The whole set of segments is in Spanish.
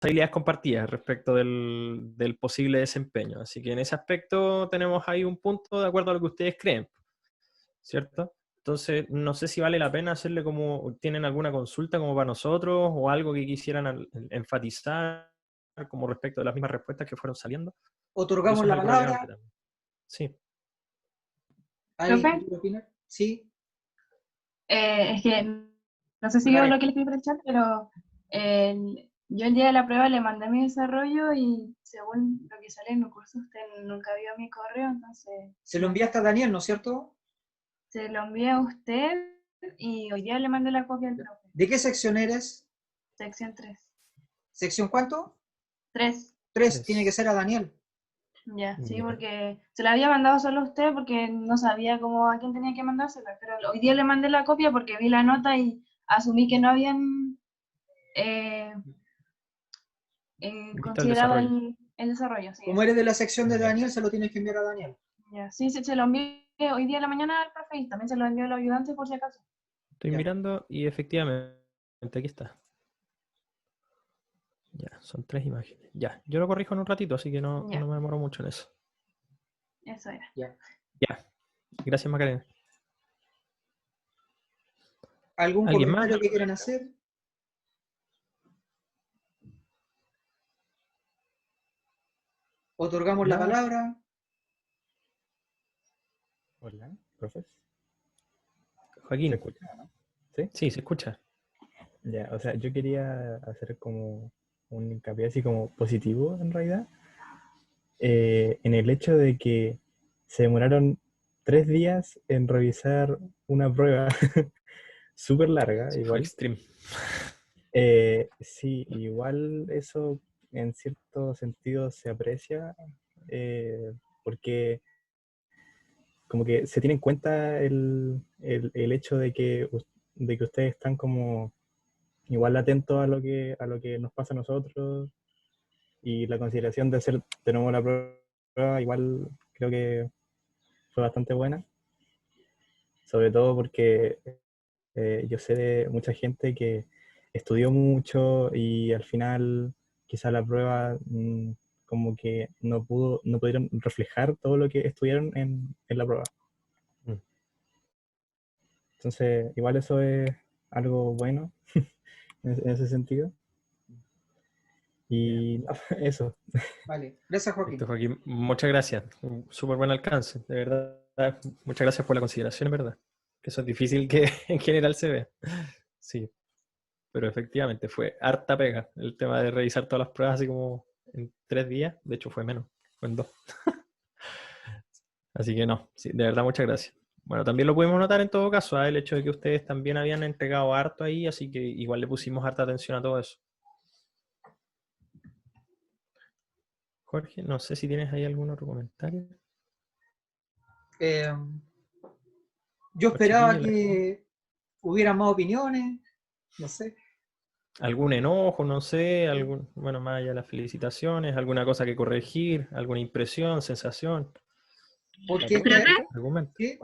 responsabilidades compartidas respecto del posible desempeño. Así que en ese aspecto tenemos ahí un punto de acuerdo a lo que ustedes creen, ¿cierto? Entonces, no sé si vale la pena hacerle como, ¿tienen alguna consulta como para nosotros o algo que quisieran enfatizar como respecto de las mismas respuestas que fueron saliendo? Porque Otorgamos eso es la algo relevante palabra. también. Sí. ¿Alguien ¿Profe? quiere opinar? Sí. Es que no sé si vio Margarita. lo que le escribí por el chat, pero yo el día de la prueba le mandé mi desarrollo y según lo que sale en mi curso, usted nunca vio mi correo, entonces Se lo enviaste a Daniel, ¿no es cierto? se lo envié a usted y hoy día le mandé la copia al profe. ¿De qué sección eres? Sección 3. ¿Sección cuánto? 3. 3. Tiene que ser a Daniel. Ya, sí, Ya. porque se la había mandado solo a usted porque no sabía cómo a quién tenía que mandársela, pero hoy día le mandé la copia porque vi la nota y asumí que no habían eh, Visto el considerado desarrollo. el desarrollo. Sí, Como eso. eres de la sección de Ya. Daniel, se lo tienes que enviar a Daniel. Ya, sí, se lo envié hoy día a la mañana al profe y también se lo envió al ayudante por si acaso. Estoy Ya. mirando y efectivamente aquí está. Ya, son 3 imágenes. Ya, yo lo corrijo en un ratito, así que no Ya, me demoro mucho en eso. eso era. Ya. Ya, gracias Macarena. ¿Algún ¿Alguien más? comentario que quieran hacer? Otorgamos la Nada. palabra. Hola, profes. ¿Se Joaquín. escucha, no? ¿Sí? Sí, se escucha. Ya, o sea, yo quería hacer como un hincapié así como positivo en realidad, en el hecho de que se demoraron 3 días en revisar una prueba súper larga, Sí, fue igual. extreme. Sí, igual eso en cierto sentido se aprecia, porque como que se tiene en cuenta el hecho de que ustedes están como igual atentos a lo que nos pasa a nosotros, y la consideración de hacer de nuevo la prueba igual creo que fue bastante buena, sobre todo porque yo sé de mucha gente que estudió mucho y al final quizá la prueba como que no pudieron reflejar todo lo que estudiaron en la prueba. Mm. Entonces, igual eso es algo bueno en ese sentido. Y no, eso. Vale. Gracias, Listo, Joaquín. Joaquín. Muchas gracias. Un súper buen alcance, de verdad. Muchas gracias por la consideración, en verdad. Que eso es difícil que en general se vea. Sí, pero efectivamente fue harta pega el tema de revisar todas las pruebas así como en 3 días. De hecho fue menos, fue en 2. Así que no, sí, de verdad muchas gracias. Bueno, también lo pudimos notar en todo caso, el hecho de que ustedes también habían entregado harto ahí, así que igual le pusimos harta atención a todo eso. Jorge, no sé si tienes ahí algún otro comentario. Eh, yo Los esperaba chiquillos, que hubieran más opiniones. No sé. algún enojo, no sé, bueno, más allá de las felicitaciones, alguna cosa que corregir, alguna impresión, sensación. Porque ¿Profe? Argumento. ¿qué?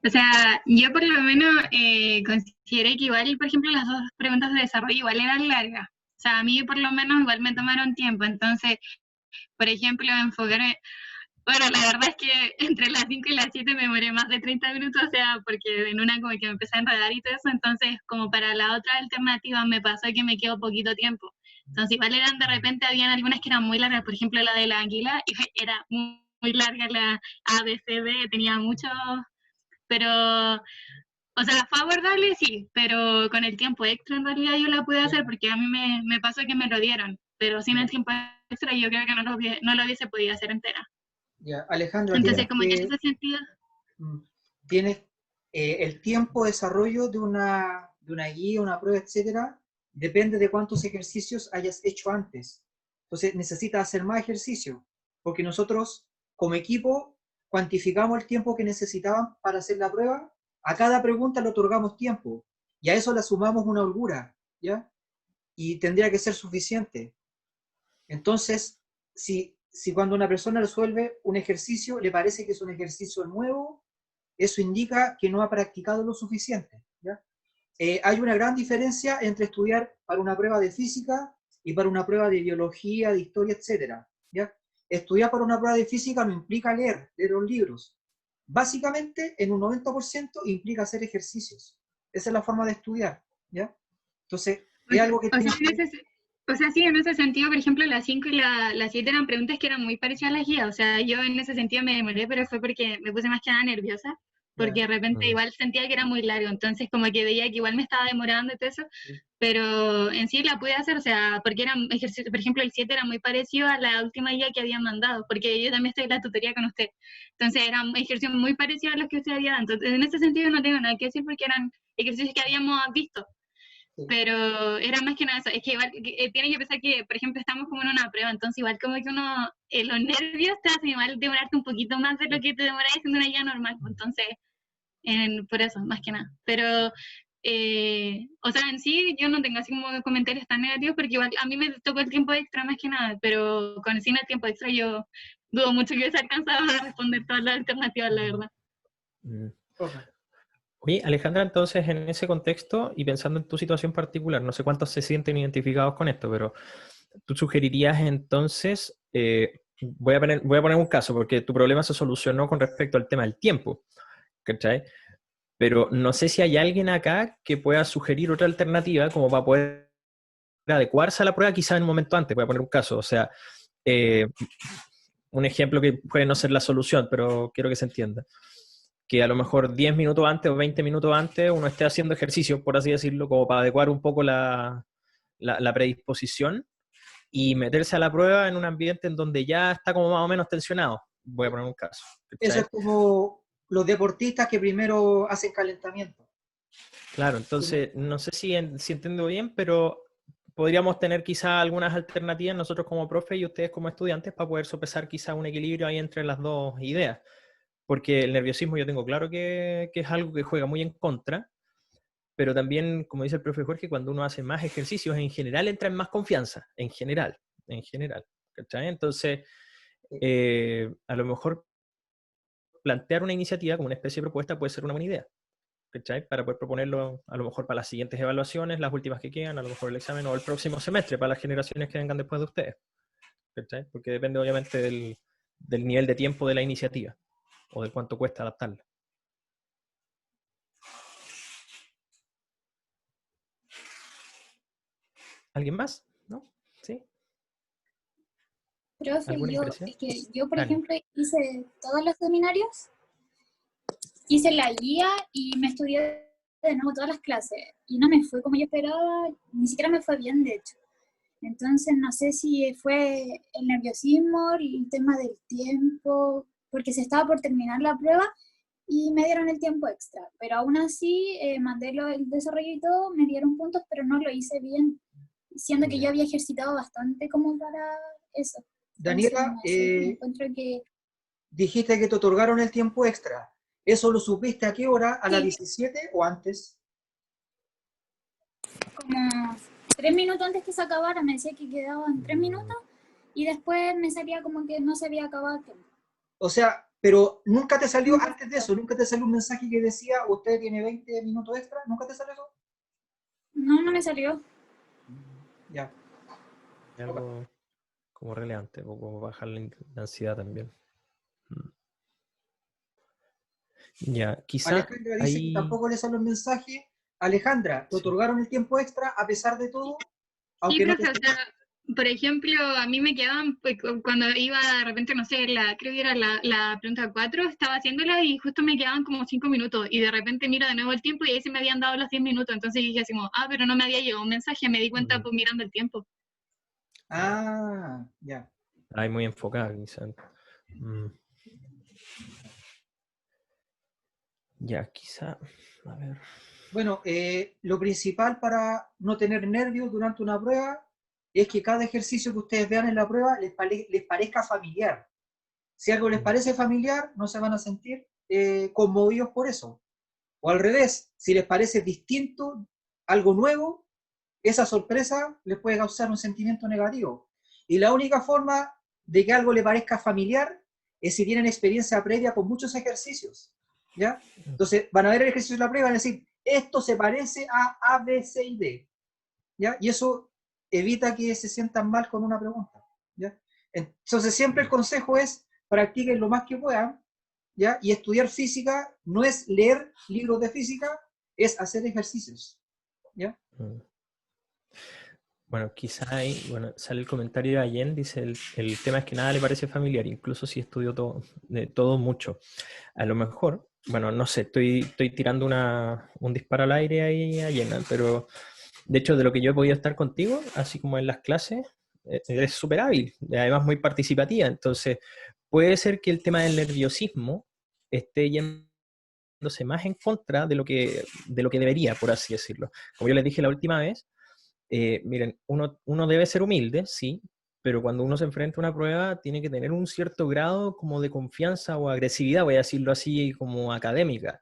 O sea, yo por lo menos consideré que igual, por ejemplo, las dos preguntas de desarrollo igual eran largas. O sea, a mí por lo menos igual me tomaron tiempo. Entonces, por ejemplo, enfocarme... Bueno, la verdad es que entre las 5 y las 7 me demoré más de 30 minutos, o sea, porque en una como que me empecé a enredar y todo eso. Entonces, como para la otra alternativa me pasó que me quedó poquito tiempo. Entonces, igual eran de repente, habían algunas que eran muy largas, por ejemplo, la de la anguila, y era muy larga la ABCD, tenía mucho... Pero, o sea, fue abordable, sí, pero con el tiempo extra en realidad yo la pude hacer porque a mí me pasó que me lo dieron, pero sin el tiempo extra yo creo que no lo hubiese podido hacer entera. Ya, Alejandra, Entonces, como que en ese sentido... tienes el tiempo de desarrollo de una guía, una prueba, etcétera, depende de cuántos ejercicios hayas hecho antes. Entonces necesitas hacer más ejercicio, porque nosotros como equipo cuantificamos el tiempo que necesitaban para hacer la prueba. A cada pregunta le otorgamos tiempo y a eso le sumamos una holgura, ¿ya? Y tendría que ser suficiente. Entonces, si cuando una persona resuelve un ejercicio le parece que es un ejercicio nuevo, eso indica que no ha practicado lo suficiente, ¿ya? Hay una gran diferencia entre estudiar para una prueba de física y para una prueba de biología, de historia, etcétera, ¿ya? Estudiar para una prueba de física no implica leer los libros. Básicamente, en un 90% implica hacer ejercicios. Esa es la forma de estudiar, ¿ya? Entonces, es algo que O sea, tienes que... o sea, sí, en ese sentido, por ejemplo, las 5 y las 7 eran preguntas que eran muy parecidas a las guías. O sea, yo en ese sentido me demoré, pero fue porque me puse más que nada nerviosa, porque de repente igual sentía que era muy largo, entonces como que veía que igual me estaba demorando y todo eso, pero en sí la pude hacer, o sea, porque eran ejercicios, por ejemplo, el 7 era muy parecido a la última guía que habían mandado, porque yo también estoy en la tutoría con usted, entonces eran ejercicios muy parecidos a los que usted había dado, entonces en ese sentido no tengo nada que decir porque eran ejercicios que habíamos visto. Pero era más que nada eso, es que igual tiene que pensar que, por ejemplo, estamos como en una prueba, entonces igual como que uno, los nervios te hacen igual demorarte un poquito más de lo que te demoras haciendo una guía normal, entonces, por eso, más que nada. Pero, o sea, en sí yo no tengo así como comentarios tan negativos, porque igual a mí me tocó el tiempo extra más que nada, pero con el tiempo extra yo dudo mucho que hubiese alcanzado a responder todas las alternativas, la verdad. Oye, Alejandra, entonces en ese contexto y pensando en tu situación particular, no sé cuántos se sienten identificados con esto, pero tú sugerirías entonces, voy a poner un caso, porque tu problema se solucionó con respecto al tema del tiempo, ¿cachai? Pero no sé si hay alguien acá que pueda sugerir otra alternativa como para poder adecuarse a la prueba quizá en un momento antes. Voy a poner un caso, o sea, un ejemplo que puede no ser la solución, pero quiero que se entienda. Que a lo mejor 10 minutos antes o 20 minutos antes uno esté haciendo ejercicio, por así decirlo, como para adecuar un poco la predisposición y meterse a la prueba en un ambiente en donde ya está como más o menos tensionado. Voy a poner un caso. Eso es como los deportistas que primero hacen calentamiento. Claro, entonces no sé si entiendo bien, pero podríamos tener quizá algunas alternativas nosotros como profe y ustedes como estudiantes para poder sopesar quizá un equilibrio ahí entre las dos ideas. Porque el nerviosismo yo tengo claro que es algo que juega muy en contra, pero también, como dice el profe Jorge, cuando uno hace más ejercicios, en general entra en más confianza, en general, ¿cachai? Entonces, a lo mejor plantear una iniciativa como una especie de propuesta puede ser una buena idea, ¿cachai? Para poder proponerlo a lo mejor para las siguientes evaluaciones, las últimas que quedan, a lo mejor el examen o el próximo semestre para las generaciones que vengan después de ustedes, ¿cachai? Porque depende obviamente del nivel de tiempo de la iniciativa o de cuánto cuesta adaptarla. ¿Alguien más? ¿No? ¿Sí? Profe, ¿Alguna impresión? yo, por Dale. ejemplo, hice todos los seminarios, hice la guía y me estudié de nuevo todas las clases. Y no me fue como yo esperaba, ni siquiera me fue bien, de hecho. Entonces, no sé si fue el nerviosismo, el tema del tiempo, porque se estaba por terminar la prueba y me dieron el tiempo extra. Pero aún así, mandé el desarrollo y todo, me dieron puntos, pero no lo hice bien, siendo que yo había ejercitado bastante como para eso. Daniela, encuentro que... dijiste que te otorgaron el tiempo extra. ¿Eso lo supiste a qué hora? ¿A las Sí. 17 o antes? Como 3 minutos antes que se acabara, me decía que quedaban 3 minutos y después me salía como que no se había acabado el tiempo. O sea, pero nunca te salió antes de eso, nunca te salió un mensaje que decía usted tiene 20 minutos extra, ¿nunca te salió eso? No, no me salió. Ya. Algo como relevante, o como bajar la ansiedad también. Ya, quizá Alejandra dice que tampoco le salió el mensaje. Alejandra, ¿te otorgaron el tiempo extra a pesar de todo? Sí, Aunque no profe, te... o sea, por ejemplo, a mí me quedaban, pues, cuando iba de repente, no sé, creo que era la pregunta 4, estaba haciéndola y justo me quedaban como 5 minutos y de repente miro de nuevo el tiempo y ahí se me habían dado los 10 minutos, entonces dije así como, pero no me había llegado un mensaje, me di cuenta pues mirando el tiempo. Ah, ya. Ahí muy enfocada, quizá. Ya, quizá, a ver. Bueno, lo principal para no tener nervios durante una prueba es que cada ejercicio que ustedes vean en la prueba les parezca familiar. Si algo les parece familiar, no se van a sentir conmovidos por eso. O al revés, si les parece distinto, algo nuevo, esa sorpresa les puede causar un sentimiento negativo. Y la única forma de que algo le parezca familiar es si tienen experiencia previa con muchos ejercicios, ¿ya? Entonces van a ver el ejercicio de la prueba y van a decir, esto se parece a A, B, C y D, ¿ya? Y eso evita que se sientan mal con una pregunta, ¿ya? Entonces siempre el consejo es practiquen lo más que puedan, ¿ya? Y estudiar física no es leer libros de física, es hacer ejercicios, ¿ya? Bueno, quizá ahí, bueno, sale el comentario de Allen, dice, el tema es que nada le parece familiar, incluso si estudió todo mucho. A lo mejor, bueno, no sé, estoy tirando un disparo al aire ahí a Allen, pero de hecho de lo que yo he podido estar contigo, así como en las clases, eres súper hábil, y además muy participativa, entonces puede ser que el tema del nerviosismo esté yéndose más en contra de lo que debería, por así decirlo. Como yo les dije la última vez, miren, uno debe ser humilde, sí, pero cuando uno se enfrenta a una prueba tiene que tener un cierto grado como de confianza o agresividad, voy a decirlo así, como académica,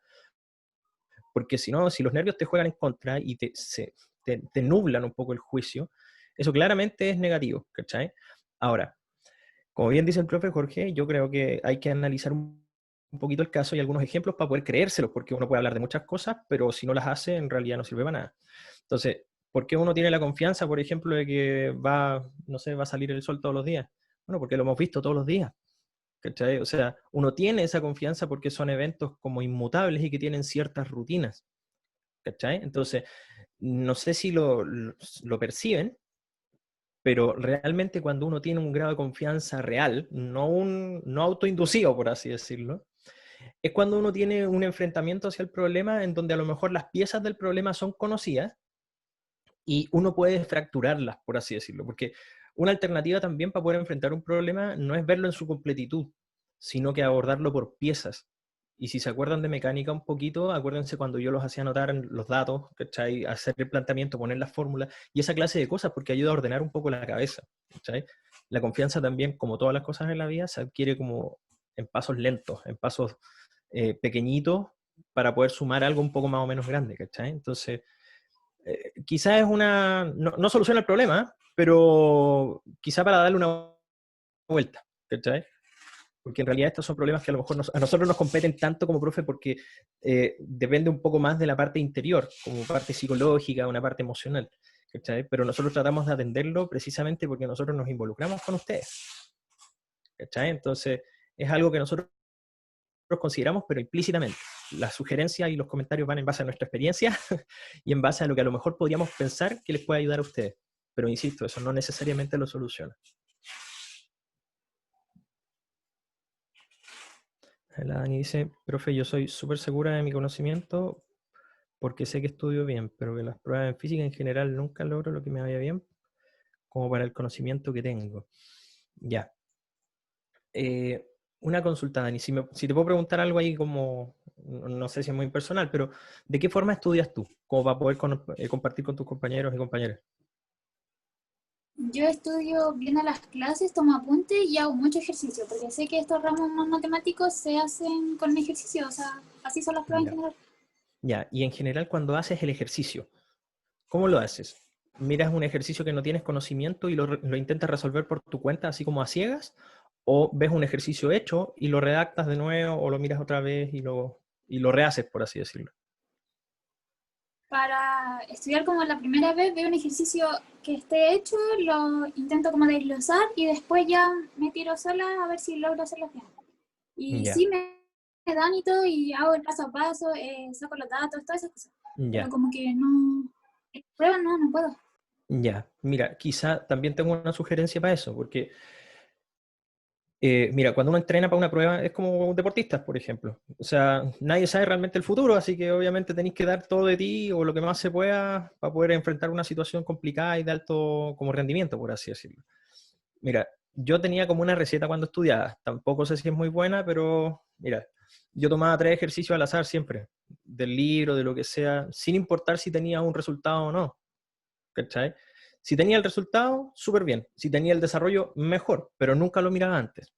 porque si no, si los nervios te juegan en contra y te nublan un poco el juicio, eso claramente es negativo, ¿cachai? Ahora, como bien dice el profe Jorge, yo creo que hay que analizar un poquito el caso y algunos ejemplos para poder creérselos, porque uno puede hablar de muchas cosas, pero si no las hace, en realidad no sirve para nada. Entonces, ¿por qué uno tiene la confianza, por ejemplo, de que no sé, va a salir el sol todos los días? Bueno, porque lo hemos visto todos los días, ¿cachai? O sea, uno tiene esa confianza porque son eventos como inmutables y que tienen ciertas rutinas, ¿cachai? Entonces, no sé si lo perciben, pero realmente cuando uno tiene un grado de confianza real, no autoinducido, por así decirlo, es cuando uno tiene un enfrentamiento hacia el problema en donde a lo mejor las piezas del problema son conocidas y uno puede fracturarlas, por así decirlo, porque una alternativa también para poder enfrentar un problema no es verlo en su completitud, sino que abordarlo por piezas. Y si se acuerdan de mecánica un poquito, acuérdense cuando yo los hacía anotar en los datos, ¿cachai? Hacer el planteamiento, poner las fórmulas y esa clase de cosas, porque ayuda a ordenar un poco la cabeza, ¿cachai? La confianza también, como todas las cosas en la vida, se adquiere como en pasos lentos, en pasos pequeñitos, para poder sumar algo un poco más o menos grande, ¿cachai? Entonces, quizás es no soluciona el problema, pero quizá para darle una vuelta, ¿cachai? Porque en realidad estos son problemas que a lo mejor a nosotros nos competen tanto como profe porque depende un poco más de la parte interior, como parte psicológica, una parte emocional, ¿cachai? Pero nosotros tratamos de atenderlo precisamente porque nosotros nos involucramos con ustedes, ¿cachai? Entonces es algo que nosotros consideramos, pero implícitamente. Las sugerencias y los comentarios van en base a nuestra experiencia y en base a lo que a lo mejor podríamos pensar que les puede ayudar a ustedes. Pero insisto, eso no necesariamente lo soluciona. La Dani dice, profe, yo soy súper segura de mi conocimiento porque sé que estudio bien, pero que las pruebas en física en general nunca logro lo que me vaya bien, como para el conocimiento que tengo. Ya. Una consulta, Dani, si te puedo preguntar algo ahí como, no sé si es muy personal, pero ¿de qué forma estudias tú? Como para poder compartir con tus compañeros y compañeras. Yo estudio bien a las clases, tomo apuntes y hago mucho ejercicio, porque sé que estos ramos más matemáticos se hacen con ejercicio, o sea, así son las pruebas en general. Ya, y en general cuando haces el ejercicio, ¿cómo lo haces? ¿Miras un ejercicio que no tienes conocimiento y lo intentas resolver por tu cuenta, así como a ciegas? ¿O ves un ejercicio hecho y lo redactas de nuevo o lo miras otra vez y lo rehaces, por así decirlo? Para estudiar como la primera vez, veo un ejercicio que esté hecho, lo intento como desglosar y después ya me tiro sola a ver si logro hacerlo bien. Y Ya. sí me dan y todo, y hago el paso a paso, saco los datos, todas esas cosas. Ya. Pero como que no, prueba no puedo. Ya, mira, quizá también tengo una sugerencia para eso, porque, mira, cuando uno entrena para una prueba es como deportistas, por ejemplo. O sea, nadie sabe realmente el futuro, así que obviamente tenéis que dar todo de ti o lo que más se pueda para poder enfrentar una situación complicada y de alto como rendimiento, por así decirlo. Mira, yo tenía como una receta cuando estudiaba, tampoco sé si es muy buena, pero mira, yo tomaba 3 ejercicios al azar siempre, del libro, de lo que sea, sin importar si tenía un resultado o no. ¿Cachai? Si tenía el resultado, súper bien. Si tenía el desarrollo, mejor, pero nunca lo miraba antes.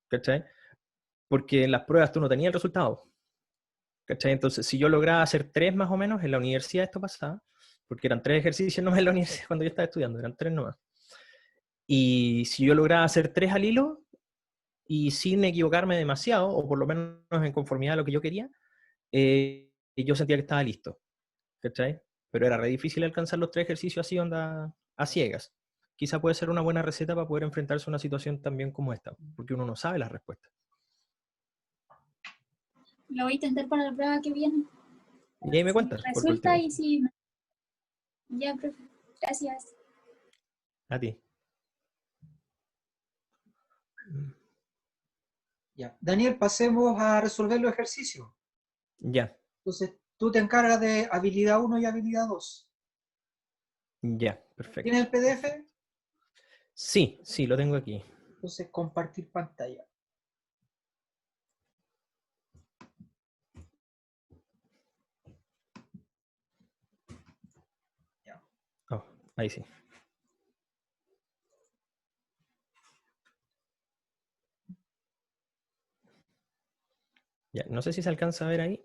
¿Cachai? Porque en las pruebas tú no tenías el resultado. ¿Cachai? Entonces, si yo lograba hacer 3 más o menos, en la universidad esto pasaba, porque eran 3 ejercicios nomás en la universidad cuando yo estaba estudiando, eran 3 nomás. Y si yo lograba hacer 3 al hilo, y sin equivocarme demasiado, o por lo menos en conformidad a lo que yo quería, yo sentía que estaba listo. ¿Cachai? Pero era re difícil alcanzar los 3 ejercicios así, onda, a ciegas. Quizá puede ser una buena receta para poder enfrentarse a una situación también como esta, porque uno no sabe las respuestas. Lo voy a intentar para la prueba que viene. Y ahí me Si cuentas, por resulta último. y si... Ya, profe. Gracias. A ti. Ya. Daniel, pasemos a resolver los ejercicios. Ya, Entonces, tú te encargas de habilidad 1 y habilidad 2. ya, perfecto. ¿Tienes el PDF? Sí, sí, lo tengo aquí. Entonces, compartir pantalla. Ya. Oh, ahí sí. Ya, no sé si se alcanza a ver ahí.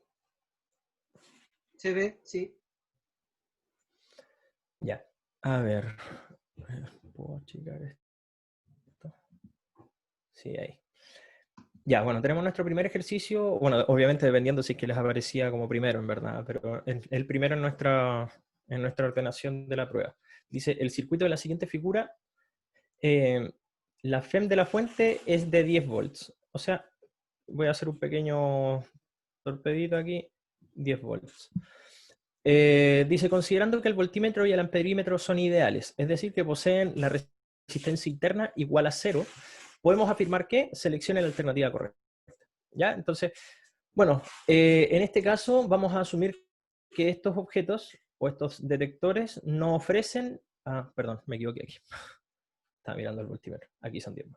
¿Se ve? Sí. Ya, a ver. ¿Puedo achicar esto? Sí, ahí. Ya, bueno, tenemos nuestro primer ejercicio. Bueno, obviamente dependiendo si es que les aparecía como primero, en verdad, pero el primero en nuestra ordenación de la prueba. Dice, el circuito de la siguiente figura, la FEM de la fuente es de 10 volts. O sea, voy a hacer un pequeño torpedito aquí, 10 volts. Dice, considerando que el voltímetro y el amperímetro son ideales, es decir, que poseen la resistencia interna igual a 0, podemos afirmar que seleccione la alternativa correcta. ¿Ya? Entonces, bueno, en este caso vamos a asumir que estos objetos o estos detectores no ofrecen... Ah, perdón, me equivoqué aquí. Estaba mirando el voltímetro. Aquí son 10.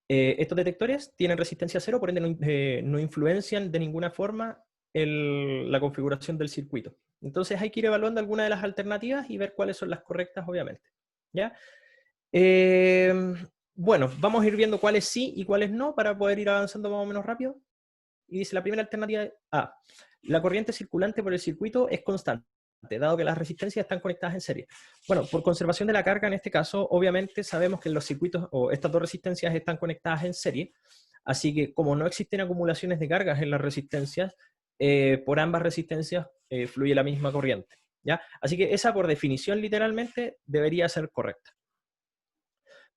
Estos detectores tienen resistencia 0, por ende no influencian de ninguna forma la configuración del circuito. Entonces hay que ir evaluando algunas de las alternativas y ver cuáles son las correctas, obviamente. ¿Ya? Bueno, vamos a ir viendo cuáles sí y cuáles no para poder ir avanzando más o menos rápido. Y dice la primera alternativa A. La corriente circulante por el circuito es constante, dado que las resistencias están conectadas en serie. Bueno, por conservación de la carga en este caso, obviamente sabemos que los circuitos o estas dos resistencias están conectadas en serie, así que como no existen acumulaciones de cargas en las resistencias, por ambas resistencias fluye la misma corriente. ¿Ya? Así que esa por definición literalmente debería ser correcta.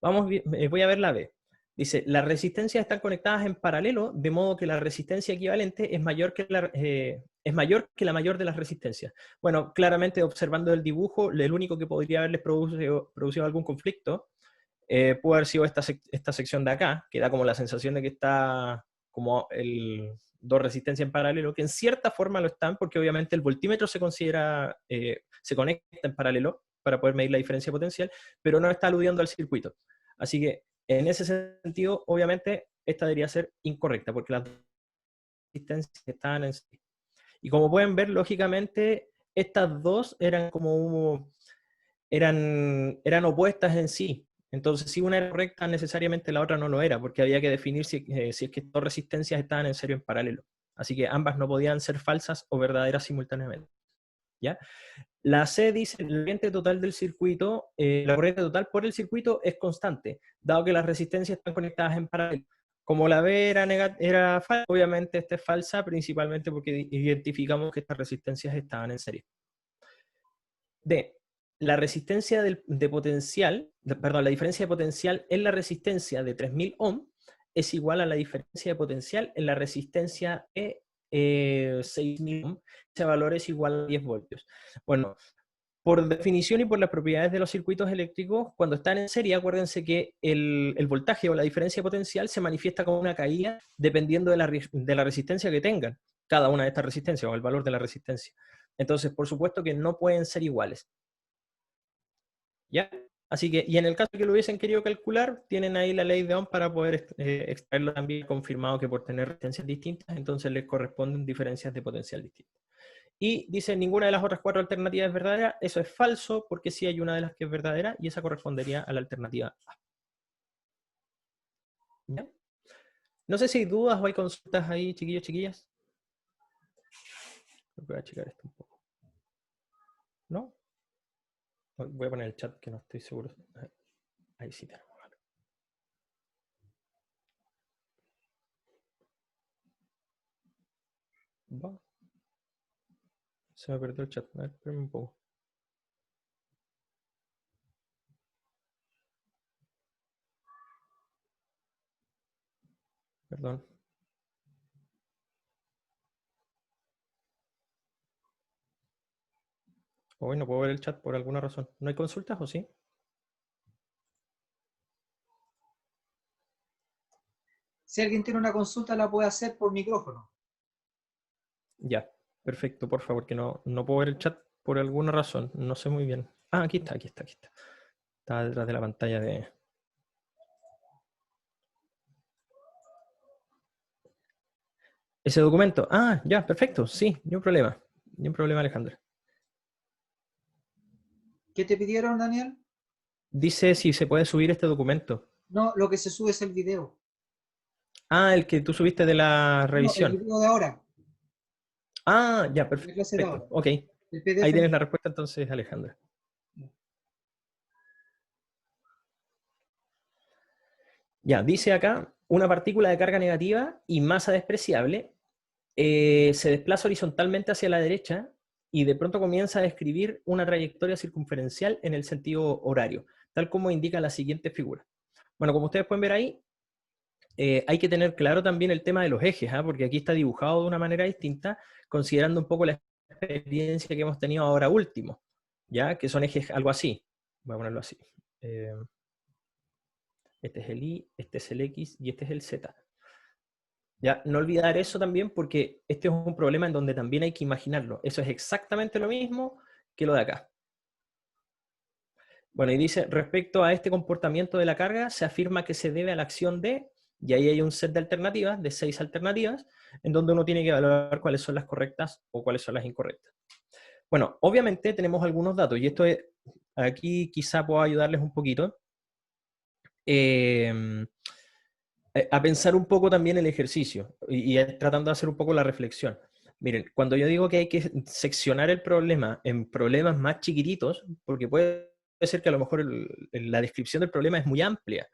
Voy a ver la B. Dice, las resistencias están conectadas en paralelo, de modo que la resistencia equivalente es mayor que la mayor de las resistencias. Bueno, claramente observando el dibujo, el único que podría haberles producido algún conflicto puede haber sido esta sección de acá, que da como la sensación de que está como dos resistencias en paralelo, que en cierta forma lo están, porque obviamente el voltímetro se conecta en paralelo para poder medir la diferencia potencial, pero no está aludiendo al circuito. Así que en ese sentido, obviamente, esta debería ser incorrecta, porque las resistencias estaban en sí. Y como pueden ver, lógicamente, estas dos eran opuestas en sí. Entonces, si una era correcta, necesariamente la otra no lo era, porque había que definir si es que dos resistencias estaban en serio en paralelo. Así que ambas no podían ser falsas o verdaderas simultáneamente. ¿Ya? La C dice, la corriente total del circuito, la corriente total por el circuito es constante, dado que las resistencias están conectadas en paralelo. Como la B era falsa, obviamente esta es falsa, principalmente porque identificamos que estas resistencias estaban en serie. D, la resistencia la diferencia de potencial en la resistencia de 3000 ohm es igual a la diferencia de potencial en la resistencia de 6000 ohm. Ese valor es igual a 10 voltios. Bueno, por definición y por las propiedades de los circuitos eléctricos, cuando están en serie, acuérdense que el voltaje o la diferencia de potencial se manifiesta como una caída dependiendo de la resistencia que tengan cada una de estas resistencias o el valor de la resistencia. Entonces, por supuesto que no pueden ser iguales. ¿Ya? Así que, y en el caso que lo hubiesen querido calcular, tienen ahí la ley de Ohm para poder extraerlo también confirmado que por tener resistencias distintas, entonces les corresponden diferencias de potencial distintas. Y dice, ninguna de las otras 4 alternativas es verdadera. Eso es falso, porque sí hay una de las que es verdadera, y esa correspondería a la alternativa A. ¿Ya? No sé si hay dudas o hay consultas ahí, chiquillos, chiquillas. Voy a checar esto un poco. ¿No? Voy a poner el chat que no estoy seguro. Ahí sí tenemos algo. Va. Se me perdió el chat. A ver, espérame un poco. Perdón. Hoy no puedo ver el chat por alguna razón. ¿No hay consultas o sí? Si alguien tiene una consulta, la puede hacer por micrófono. Ya, perfecto, por favor, que no puedo ver el chat por alguna razón. No sé muy bien. Ah, aquí está. Está detrás de la pantalla de... Ese documento. Ah, ya, perfecto. Sí, ni un problema. Ni un problema, Alejandro. ¿Qué te pidieron, Daniel? Dice si se puede subir este documento. No, lo que se sube es el video. Ah, el que tú subiste de la No, el revisión. video de ahora. Ah, ya, La clase de perfecto. ahora. Ok. El PDF. Ahí tienes la respuesta entonces, Alejandra. Ya, dice acá, una partícula de carga negativa y masa despreciable se desplaza horizontalmente hacia la derecha y de pronto comienza a describir una trayectoria circunferencial en el sentido horario, tal como indica la siguiente figura. Bueno, como ustedes pueden ver ahí, hay que tener claro también el tema de los ejes, porque aquí está dibujado de una manera distinta, considerando un poco la experiencia que hemos tenido ahora último, ¿ya? Que son ejes algo así. Voy a ponerlo así. Este es el Y, este es el X y este es el Z. Ya, no olvidar eso también porque este es un problema en donde también hay que imaginarlo. Eso es exactamente lo mismo que lo de acá. Bueno, y dice, respecto a este comportamiento de la carga, se afirma que se debe a la acción de, y ahí hay un set de alternativas, de 6 alternativas, en donde uno tiene que evaluar cuáles son las correctas o cuáles son las incorrectas. Bueno, obviamente tenemos algunos datos, y esto es, aquí quizá puedo ayudarles un poquito. A pensar un poco también el ejercicio y tratando de hacer un poco la reflexión. Miren, cuando yo digo que hay que seccionar el problema en problemas más chiquititos, porque puede ser que a lo mejor la descripción del problema es muy amplia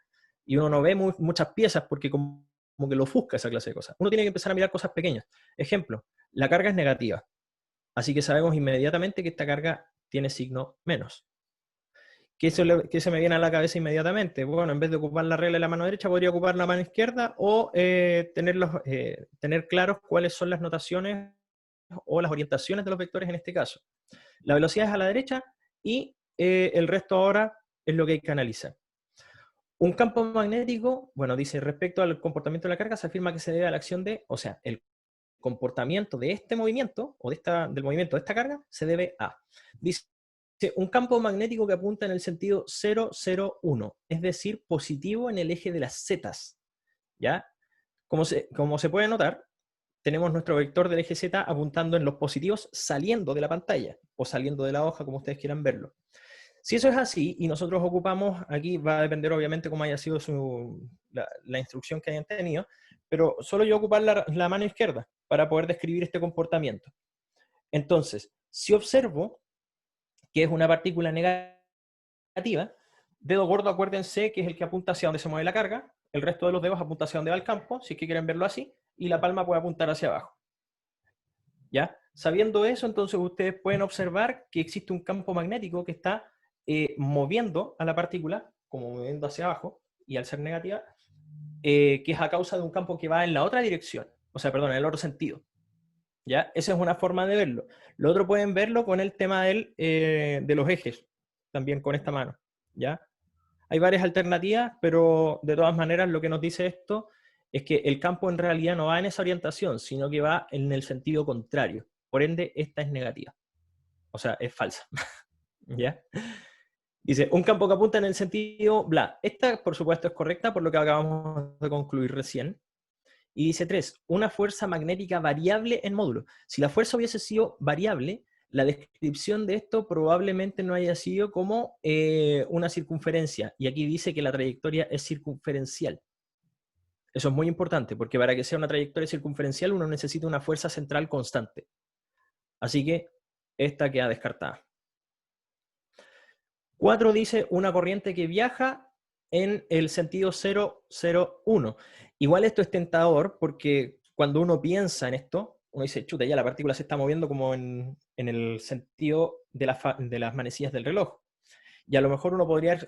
y uno no ve muchas piezas porque como que lo ofusca esa clase de cosas. Uno tiene que empezar a mirar cosas pequeñas. Ejemplo, la carga es negativa, así que sabemos inmediatamente que esta carga tiene signo menos. ¿Qué se me viene a la cabeza inmediatamente? Bueno, en vez de ocupar la regla de la mano derecha, podría ocupar la mano izquierda o tener claros cuáles son las notaciones o las orientaciones de los vectores en este caso. La velocidad es a la derecha y el resto ahora es lo que hay que analizar. Un campo magnético, bueno, dice, respecto al comportamiento de la carga, se afirma que se debe a la acción de, o sea, el comportamiento de este movimiento, o del movimiento de esta carga, se debe a. Dice, un campo magnético que apunta en el sentido 0, 0, 1, es decir, positivo en el eje de las zetas, ¿ya? Como se puede notar, tenemos nuestro vector del eje Z apuntando en los positivos saliendo de la pantalla, o saliendo de la hoja, como ustedes quieran verlo. Si eso es así, y nosotros ocupamos, aquí va a depender obviamente cómo haya sido la instrucción que hayan tenido, pero solo yo ocupar la mano izquierda para poder describir este comportamiento. Entonces, si observo que es una partícula negativa, dedo gordo, acuérdense que es el que apunta hacia donde se mueve la carga, el resto de los dedos apunta hacia donde va el campo, si es que quieren verlo así, y la palma puede apuntar hacia abajo. ¿Ya? Sabiendo eso, entonces ustedes pueden observar que existe un campo magnético que está moviendo a la partícula, como moviendo hacia abajo, y al ser negativa, que es a causa de un campo que va en la otra dirección, o sea, perdón, en el otro sentido. ¿Ya? Esa es una forma de verlo. Lo otro pueden verlo con el tema de los ejes, también con esta mano. ¿Ya? Hay varias alternativas, pero de todas maneras lo que nos dice esto es que el campo en realidad no va en esa orientación, sino que va en el sentido contrario. Por ende, esta es negativa. O sea, es falsa. ¿Ya? Dice, un campo que apunta en el sentido bla. Esta, por supuesto, es correcta por lo que acabamos de concluir recién. Y dice 3, una fuerza magnética variable en módulo. Si la fuerza hubiese sido variable, la descripción de esto probablemente no haya sido como una circunferencia. Y aquí dice que la trayectoria es circunferencial. Eso es muy importante, porque para que sea una trayectoria circunferencial uno necesita una fuerza central constante. Así que esta queda descartada. 4 dice una corriente que viaja en el sentido 0, 0, 1. Igual esto es tentador porque cuando uno piensa en esto, uno dice, chuta, ya la partícula se está moviendo como en el sentido de las manecillas del reloj. Y a lo mejor uno podría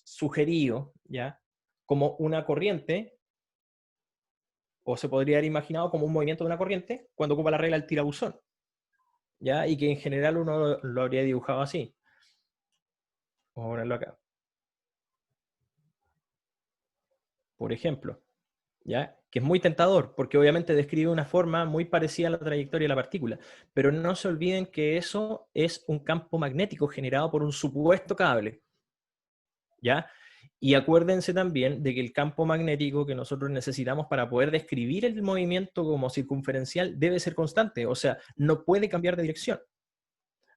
sugerir, ¿ya?, como una corriente o se podría haber imaginado como un movimiento de una corriente cuando ocupa la regla del tirabuzón, ¿ya? Y que en general uno lo habría dibujado así. Vamos a ponerlo acá. Por ejemplo, ¿ya? Que es muy tentador, porque obviamente describe una forma muy parecida a la trayectoria de la partícula. Pero no se olviden que eso es un campo magnético generado por un supuesto cable, ¿ya? Y acuérdense también de que el campo magnético que nosotros necesitamos para poder describir el movimiento como circunferencial debe ser constante, o sea, no puede cambiar de dirección.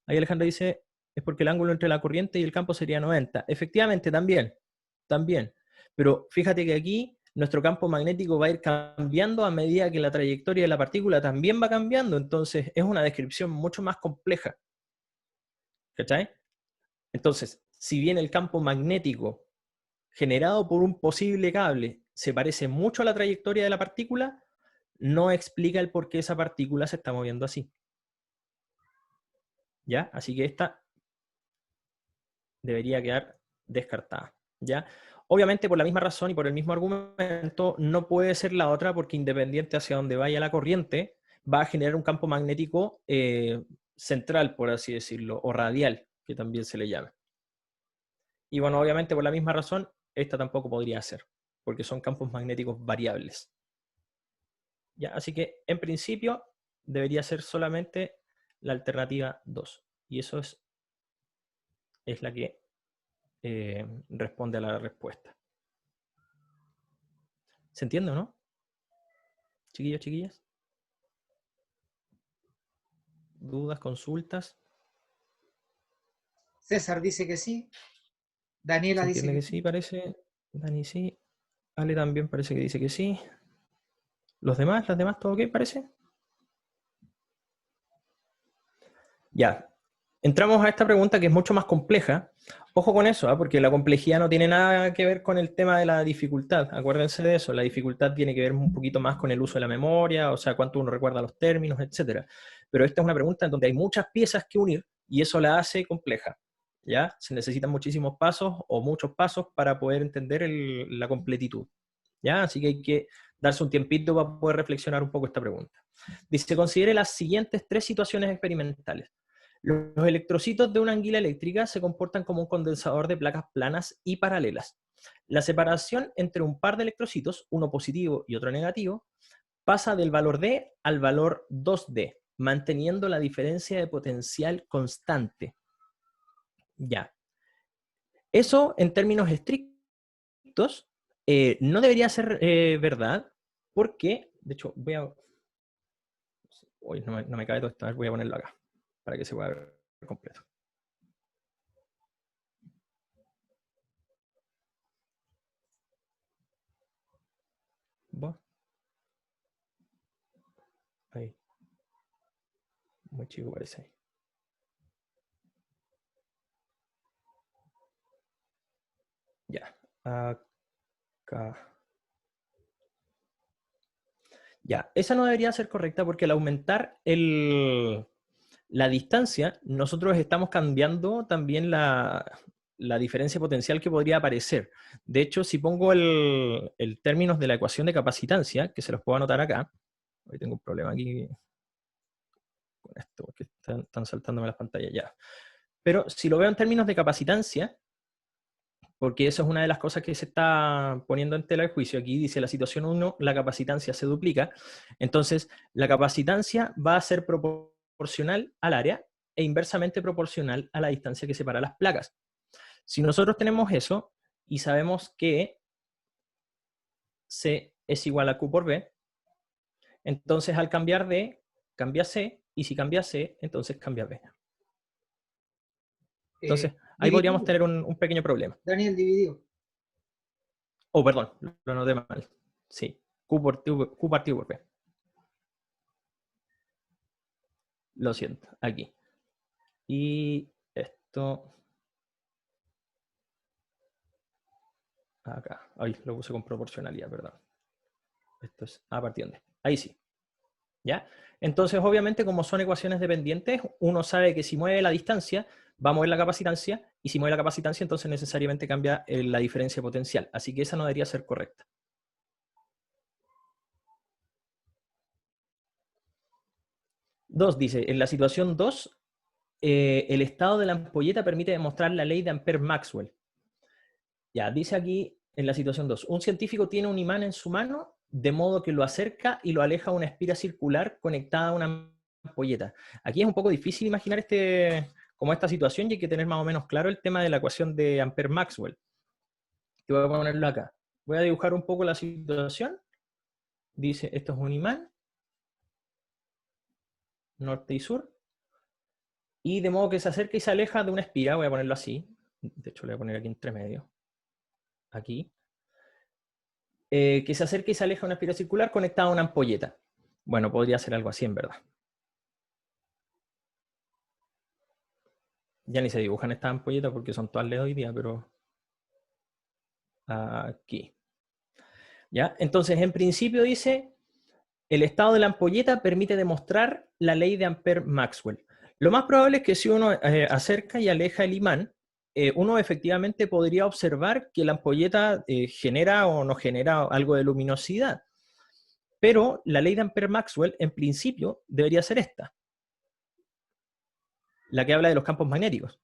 Ahí Alejandra dice, es porque el ángulo entre la corriente y el campo sería 90. Efectivamente, también. Pero fíjate que aquí nuestro campo magnético va a ir cambiando a medida que la trayectoria de la partícula también va cambiando, entonces es una descripción mucho más compleja. ¿Cachai? Entonces, si bien el campo magnético generado por un posible cable se parece mucho a la trayectoria de la partícula, no explica el por qué esa partícula se está moviendo así. ¿Ya? Así que esta debería quedar descartada. ¿Ya? Obviamente, por la misma razón y por el mismo argumento, no puede ser la otra, porque independiente hacia donde vaya la corriente, va a generar un campo magnético central, por así decirlo, o radial, que también se le llama. Y bueno, obviamente por la misma razón, esta tampoco podría ser, porque son campos magnéticos variables. ¿Ya? Así que, en principio, debería ser solamente la alternativa 2. Y eso es la que responde a la respuesta. ¿Se entiende o no? Chiquillos, chiquillas. ¿Dudas, consultas? César dice que sí. Daniela ¿Se dice entiende que que sí, parece? Dani sí. Ale también parece que dice que sí. ¿Los demás? ¿Las demás todo ok, parece? Ya. Entramos a esta pregunta que es mucho más compleja. Ojo con eso, porque la complejidad no tiene nada que ver con el tema de la dificultad. Acuérdense de eso. La dificultad tiene que ver un poquito más con el uso de la memoria, o sea, cuánto uno recuerda los términos, etc. Pero esta es una pregunta en donde hay muchas piezas que unir y eso la hace compleja. ¿Ya? Se necesitan muchísimos pasos o muchos pasos para poder entender la completitud. ¿Ya? Así que hay que darse un tiempito para poder reflexionar un poco esta pregunta. Dice, considere las siguientes 3 situaciones experimentales. Los electrocitos de una anguila eléctrica se comportan como un condensador de placas planas y paralelas. La separación entre un par de electrocitos, uno positivo y otro negativo, pasa del valor D al valor 2D, manteniendo la diferencia de potencial constante. Ya. Eso, en términos estrictos, no debería ser verdad, porque, de hecho, voy a... Uy, no me cabe todo esto, voy a ponerlo acá, para que se pueda ver completo. ¿Va? Ahí. Muy chico parece ahí. Ya. Acá. Ya. Esa no debería ser correcta porque al aumentar la distancia, nosotros estamos cambiando también la diferencia potencial que podría aparecer. De hecho, si pongo el términos de la ecuación de capacitancia, que se los puedo anotar acá, hoy tengo un problema aquí con esto, porque están saltándome las pantallas ya. Pero si lo veo en términos de capacitancia, porque eso es una de las cosas que se está poniendo en tela de juicio, aquí dice la situación 1, la capacitancia se duplica, entonces la capacitancia va a ser proporcional al área e inversamente proporcional a la distancia que separa las placas. Si nosotros tenemos eso y sabemos que C es igual a Q por B, entonces al cambiar D, cambia C, y si cambia C, entonces cambia B. Entonces, ahí podríamos tener un pequeño problema. Daniel dividido. Oh, perdón, lo anoté mal. Sí, Q partido por B. Lo siento, aquí. Y esto... Acá. Ahí lo puse con proporcionalidad, perdón. Esto es A partido de. Ahí sí. ¿Ya? Entonces, obviamente, como son ecuaciones dependientes, uno sabe que si mueve la distancia, va a mover la capacitancia, y si mueve la capacitancia, entonces necesariamente cambia la diferencia potencial. Así que esa no debería ser correcta. 2 dice, en la situación 2, el estado de la ampolleta permite demostrar la ley de Ampère-Maxwell. Ya, dice aquí en la situación 2, un científico tiene un imán en su mano, de modo que lo acerca y lo aleja a una espira circular conectada a una ampolleta. Aquí es un poco difícil imaginar como esta situación, y hay que tener más o menos claro el tema de la ecuación de Ampère-Maxwell. Que voy a ponerlo acá. Voy a dibujar un poco la situación. Dice, esto es un imán, norte y sur, y de modo que se acerca y se aleja de una espira, voy a ponerlo así, de hecho lo voy a poner aquí entre medio, aquí, que se acerca y se aleja de una espira circular conectada a una ampolleta. Bueno, podría ser algo así en verdad. Ya ni se dibujan estas ampolletas porque son todas LED hoy día, pero aquí. ¿Ya? Entonces, en principio dice, el estado de la ampolleta permite demostrar la ley de Ampère-Maxwell. Lo más probable es que si uno acerca y aleja el imán, uno efectivamente podría observar que la ampolleta genera o no genera algo de luminosidad. Pero la ley de Ampère-Maxwell, en principio, debería ser esta. La que habla de los campos magnéticos.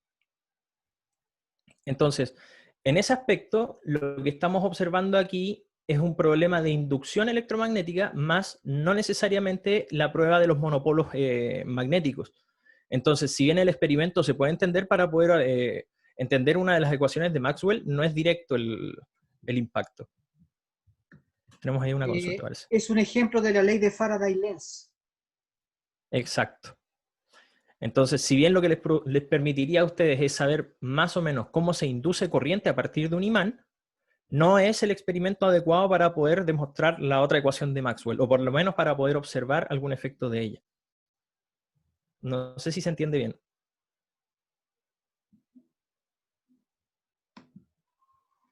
Entonces, en ese aspecto, lo que estamos observando aquí es un problema de inducción electromagnética, más no necesariamente la prueba de los monopolos magnéticos. Entonces, si bien el experimento se puede entender para poder entender una de las ecuaciones de Maxwell, no es directo el impacto. Tenemos ahí una consulta, parece. Es un ejemplo de la ley de Faraday-Lenz. Exacto. Entonces, si bien lo que les permitiría a ustedes es saber más o menos cómo se induce corriente a partir de un imán, no es el experimento adecuado para poder demostrar la otra ecuación de Maxwell, o por lo menos para poder observar algún efecto de ella. No sé si se entiende bien.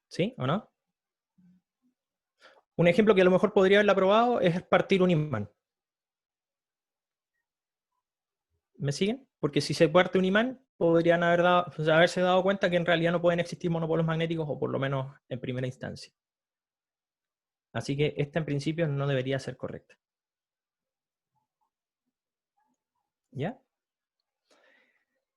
¿Sí o no? Un ejemplo que a lo mejor podría haberla probado es partir un imán. ¿Me siguen? Porque si se parte un imán, podrían haberse dado cuenta que en realidad no pueden existir monopolos magnéticos, o por lo menos en primera instancia. Así que esta en principio no debería ser correcta. ¿Ya?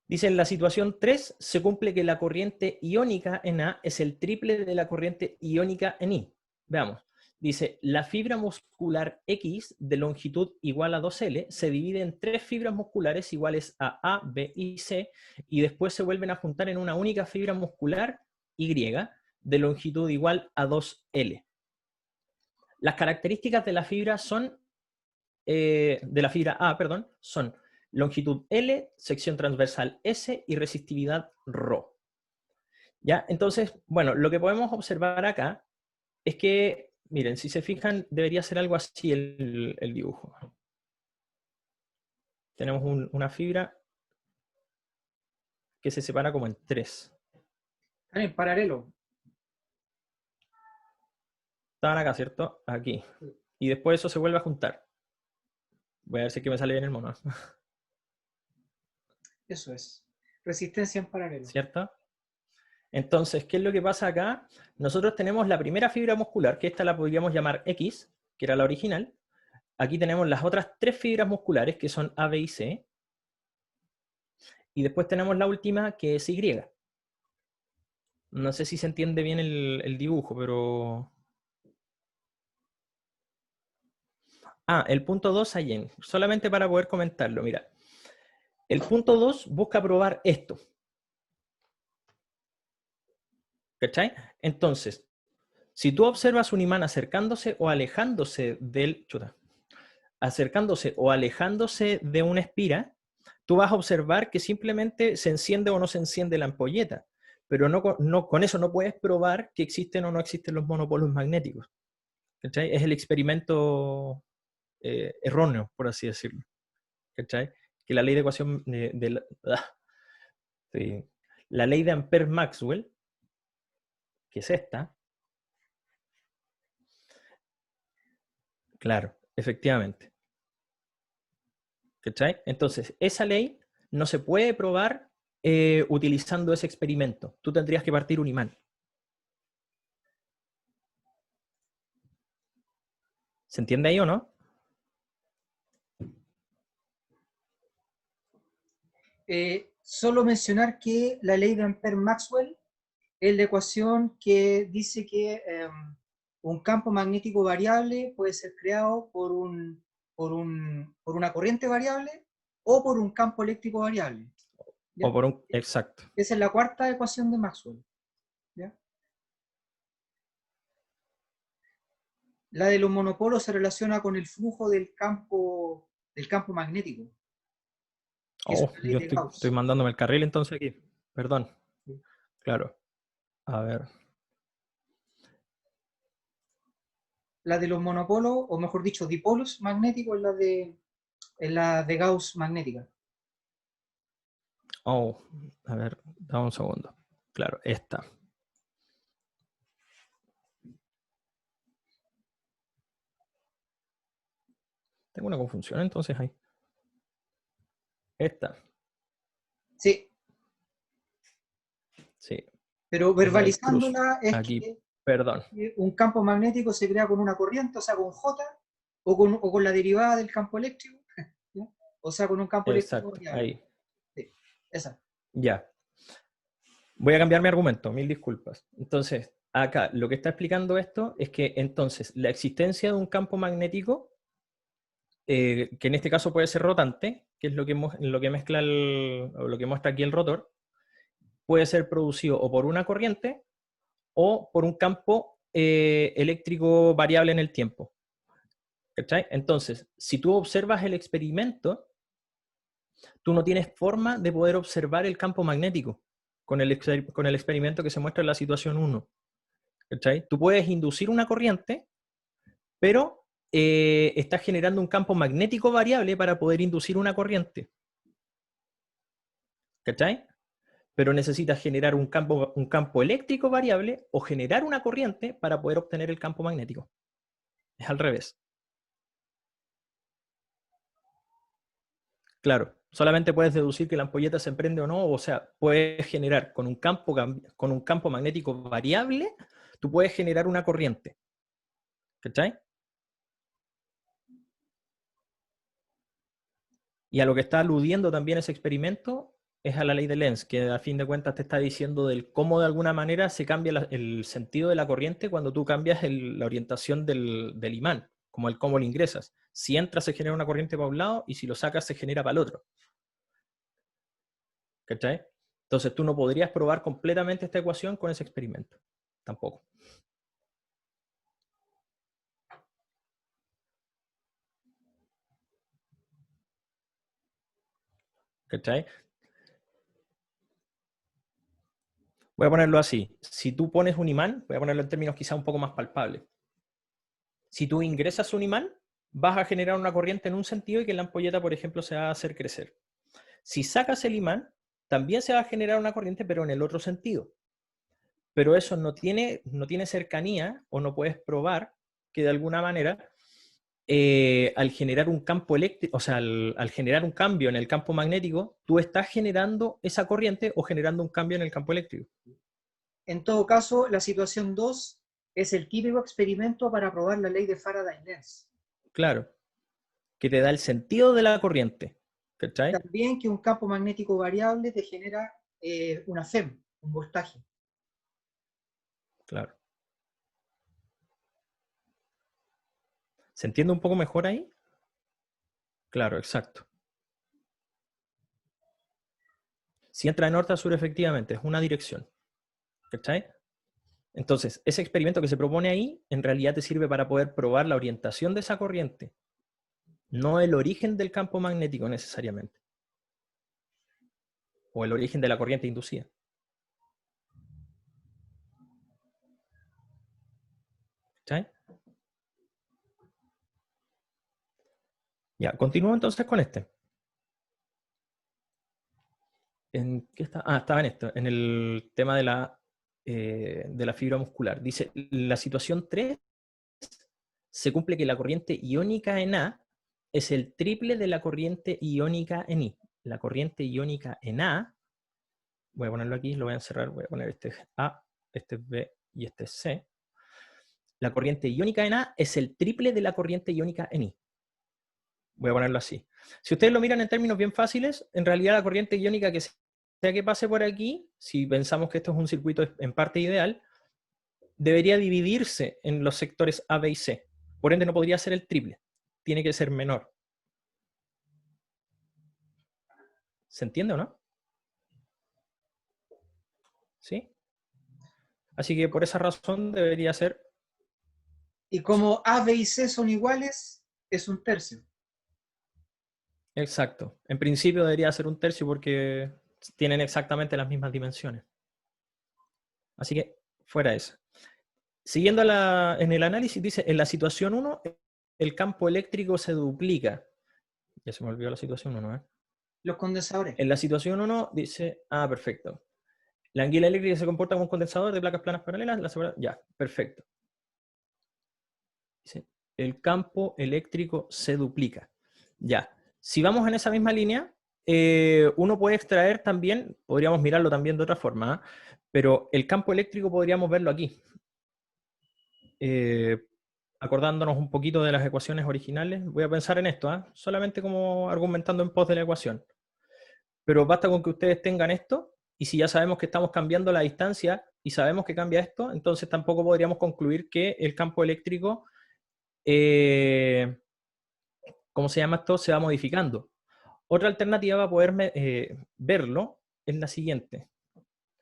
Dice, en la situación 3 se cumple que la corriente iónica en A es el triple de la corriente iónica en I. Veamos. Dice, la fibra muscular X de longitud igual a 2L se divide en 3 fibras musculares iguales a A, B y C, y después se vuelven a juntar en una única fibra muscular Y de longitud igual a 2L. Las características de la fibra A, son longitud L, sección transversal S y resistividad ρ. ¿Ya? Entonces, bueno, lo que podemos observar acá es que, miren, si se fijan, debería ser algo así el dibujo. Tenemos una fibra que se separa como en 3. Están en paralelo. Estaban acá, ¿cierto? Aquí. Y después eso se vuelve a juntar. Voy a ver si es que me sale bien el mono. Eso es. Resistencia en paralelo. ¿Cierto? Entonces, ¿qué es lo que pasa acá? Nosotros tenemos la primera fibra muscular, que esta la podríamos llamar X, que era la original. Aquí tenemos las otras 3 fibras musculares, que son A, B y C. Y después tenemos la última, que es Y. No sé si se entiende bien el dibujo, pero... el punto 2 allí, solamente para poder comentarlo. Mira, el punto 2 busca probar esto. ¿Cachai? Entonces, si tú observas un imán acercándose o alejándose de una espira, tú vas a observar que simplemente se enciende o no se enciende la ampolleta, pero con eso no puedes probar que existen o no existen los monopolos magnéticos. ¿Cachai? Es el experimento erróneo, por así decirlo. ¿Cachai? Que la ley de ecuación la ley de Ampère-Maxwell, que es esta, claro, efectivamente. ¿Cachai? Entonces, esa ley no se puede probar utilizando ese experimento. Tú tendrías que partir un imán. ¿Se entiende ahí o no? Solo mencionar que la ley de Ampère-Maxwell es la ecuación que dice que un campo magnético variable puede ser creado por una corriente variable o por un campo eléctrico variable. ¿Ya? O por un... Exacto. Esa es la cuarta ecuación de Maxwell. ¿Ya? La de los monopolos se relaciona con el flujo del campo magnético. Que es Oh, una ley yo de estoy Gauss. mandándome el carril entonces aquí. Perdón. Claro. A ver. La de los monopolos, o mejor dicho, dipolos magnéticos, es la de Gauss magnética. Oh, a ver, dame un segundo. Claro, esta. Tengo una confusión entonces ahí. Esta. Sí, Sí. pero Es la del verbalizándola cruz. es Aquí, que perdón. un campo magnético se crea con una corriente, o sea, con J, o con la derivada del campo eléctrico, ¿ya? O sea, con un campo eléctrico Exacto, variable. ahí. Sí, esa. Ya. Voy a cambiar mi argumento, mil disculpas. Entonces, acá lo que está explicando esto es que entonces la existencia de un campo magnético, que en este caso puede ser rotante, que es lo que mezcla o lo que muestra aquí el rotor, puede ser producido o por una corriente o por un campo eléctrico variable en el tiempo. ¿Cachai? Entonces, si tú observas el experimento, tú no tienes forma de poder observar el campo magnético con el experimento que se muestra en la situación 1. ¿Cachai? Tú puedes inducir una corriente, pero estás generando un campo magnético variable para poder inducir una corriente. ¿Cachai? Pero necesitas generar un campo eléctrico variable o generar una corriente para poder obtener el campo magnético. Es al revés. Claro, solamente puedes deducir que la ampolleta se prende o no, o sea, puedes generar con un campo magnético variable, tú puedes generar una corriente. ¿Cachai? Y a lo que está aludiendo también ese experimento es a la ley de Lenz, que a fin de cuentas te está diciendo del cómo de alguna manera se cambia el sentido de la corriente cuando tú cambias la orientación del imán, como el cómo lo ingresas. Si entras se genera una corriente para un lado y si lo sacas se genera para el otro. ¿Cachai? Entonces tú no podrías probar completamente esta ecuación con ese experimento. Tampoco. ¿Cachai? Voy a ponerlo así. Si tú pones un imán, voy a ponerlo en términos quizá un poco más palpables. Si tú ingresas un imán, vas a generar una corriente en un sentido y que la ampolleta, por ejemplo, se va a hacer crecer. Si sacas el imán, también se va a generar una corriente, pero en el otro sentido. Pero eso no tiene cercanía o no puedes probar que de alguna manera al generar un campo eléctrico, o sea, al generar un cambio en el campo magnético, tú estás generando esa corriente o generando un cambio en el campo eléctrico. En todo caso, la situación 2 es el típico experimento para probar la ley de Faraday-Lenz. Claro, que te da el sentido de la corriente. ¿Cachai? También que un campo magnético variable te genera una FEM, un voltaje. Claro. ¿Se entiende un poco mejor ahí? Claro, exacto. Si entra de norte a sur, efectivamente, es una dirección. ¿Cachai? Entonces, ese experimento que se propone ahí, en realidad te sirve para poder probar la orientación de esa corriente, no el origen del campo magnético necesariamente. O el origen de la corriente inducida. ¿Cachai? Ya, continúo entonces con este. ¿En qué está? Ah, estaba en esto, en el tema de la fibra muscular. Dice, la situación 3 se cumple que la corriente iónica en A es el triple de la corriente iónica en I. La corriente iónica en A, voy a ponerlo aquí, lo voy a encerrar, voy a poner este es A, este es B y este es C. La corriente iónica en A es el triple de la corriente iónica en I. Voy a ponerlo así. Si ustedes lo miran en términos bien fáciles, en realidad la corriente iónica que sea que pase por aquí, si pensamos que esto es un circuito en parte ideal, debería dividirse en los sectores A, B y C. Por ende no podría ser el triple. Tiene que ser menor. ¿Se entiende o no? ¿Sí? Así que por esa razón debería ser... Y como A, B y C son iguales, es un tercio. Exacto. En principio debería ser un tercio porque tienen exactamente las mismas dimensiones. Así que fuera eso. Siguiendo en el análisis, dice, en la situación 1, el campo eléctrico se duplica. Ya se me olvidó la situación 1, ¿eh? Los condensadores. En la situación 1 dice, perfecto. La anguila eléctrica se comporta como un condensador de placas planas paralelas. Ya, perfecto. Dice, el campo eléctrico se duplica. Ya. Si vamos en esa misma línea, uno puede extraer también, podríamos mirarlo también de otra forma, pero el campo eléctrico podríamos verlo aquí. Acordándonos un poquito de las ecuaciones originales, voy a pensar en esto, solamente como argumentando en pos de la ecuación. Pero basta con que ustedes tengan esto, y si ya sabemos que estamos cambiando la distancia y sabemos que cambia esto, entonces tampoco podríamos concluir que el campo eléctrico, ¿cómo se llama esto? Se va modificando. Otra alternativa para poder verlo es la siguiente.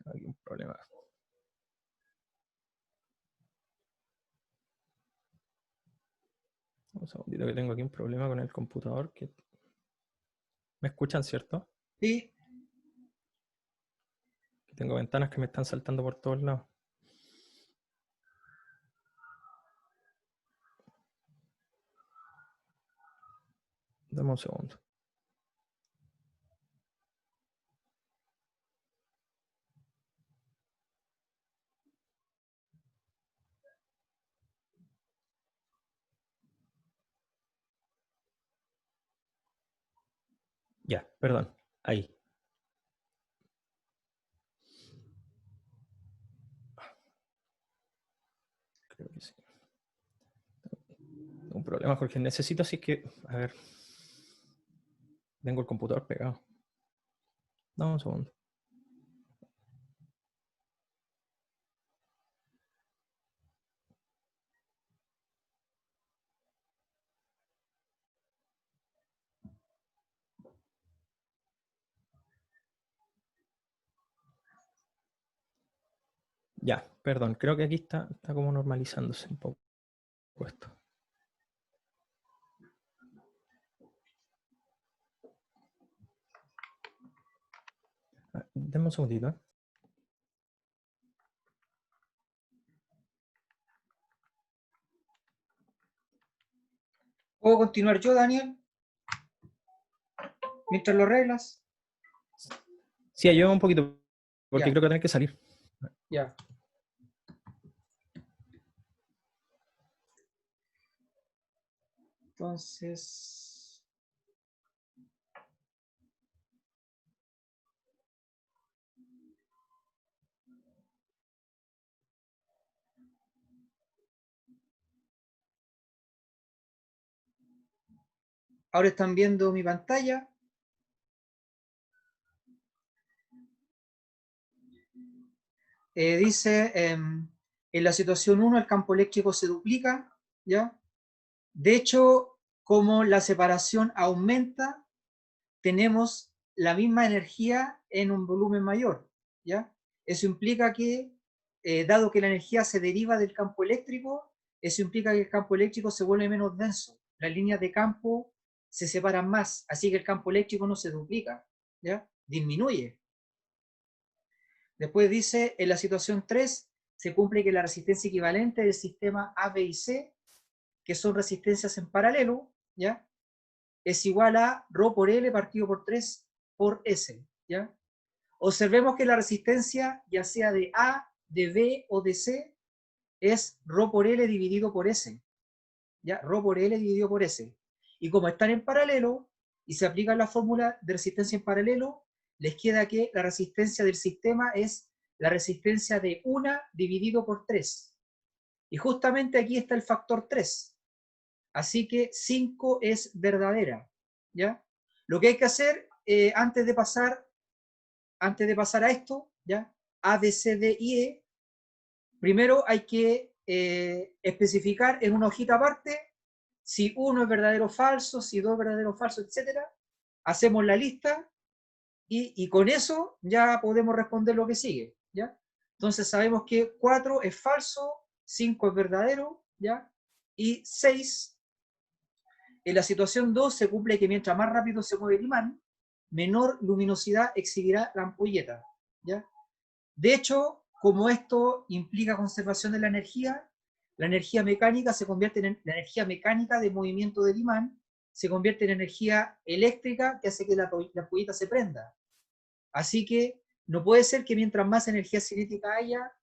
Hay un problema. Un segundito que tengo aquí un problema con el computador. ¿Me escuchan, cierto? Sí. Tengo ventanas que me están saltando por todos lados. Dame un segundo. Ya, perdón. Ahí. Creo que sí. Tengo un problema, Jorge. Necesito así que... A ver. Tengo el computador pegado. Dame un segundo. Ya, perdón. Creo que aquí está como normalizándose un poco esto. Denme un segundito, ¿eh? ¿Puedo continuar yo, Daniel? Mientras lo arreglas. Sí, ayúdame un poquito, porque Ya. creo que tengo que salir. Ya. Entonces... Ahora están viendo mi pantalla. Dice, en la situación 1 el campo eléctrico se duplica, ¿ya? De hecho, como la separación aumenta, tenemos la misma energía en un volumen mayor, ¿ya? Eso implica que, dado que la energía se deriva del campo eléctrico, eso implica que el campo eléctrico se vuelve menos denso. Las líneas de campo se separan más, así que el campo eléctrico no se duplica, ¿ya? Disminuye. Después dice, en la situación 3, se cumple que la resistencia equivalente del sistema A, B y C, que son resistencias en paralelo, ¿ya? Es igual a ρ por L partido por 3 por S, ¿ya? Observemos que la resistencia, ya sea de A, de B o de C, es ρ por L dividido por S, ¿ya? ρ por L dividido por S. Y como están en paralelo, y se aplica la fórmula de resistencia en paralelo, les queda que la resistencia del sistema es la resistencia de 1 dividido por 3. Y justamente aquí está el factor 3. Así que 5 es verdadera, ¿ya? Lo que hay que hacer antes de pasar a esto, ¿ya? A, B, C, D y E, primero hay que especificar en una hojita aparte si 1 es verdadero o falso, si 2 es verdadero o falso, etc. Hacemos la lista y con eso ya podemos responder lo que sigue, ¿ya? Entonces sabemos que 4 es falso, 5 es verdadero, ¿ya? Y 6, en la situación 2 se cumple que mientras más rápido se mueve el imán, menor luminosidad exhibirá la ampolleta, ¿ya? De hecho, como esto implica conservación de la energía mecánica se convierte en la energía mecánica de movimiento del imán, se convierte en energía eléctrica que hace que la ampolleta se prenda. Así que no puede ser que mientras más energía cinética haya,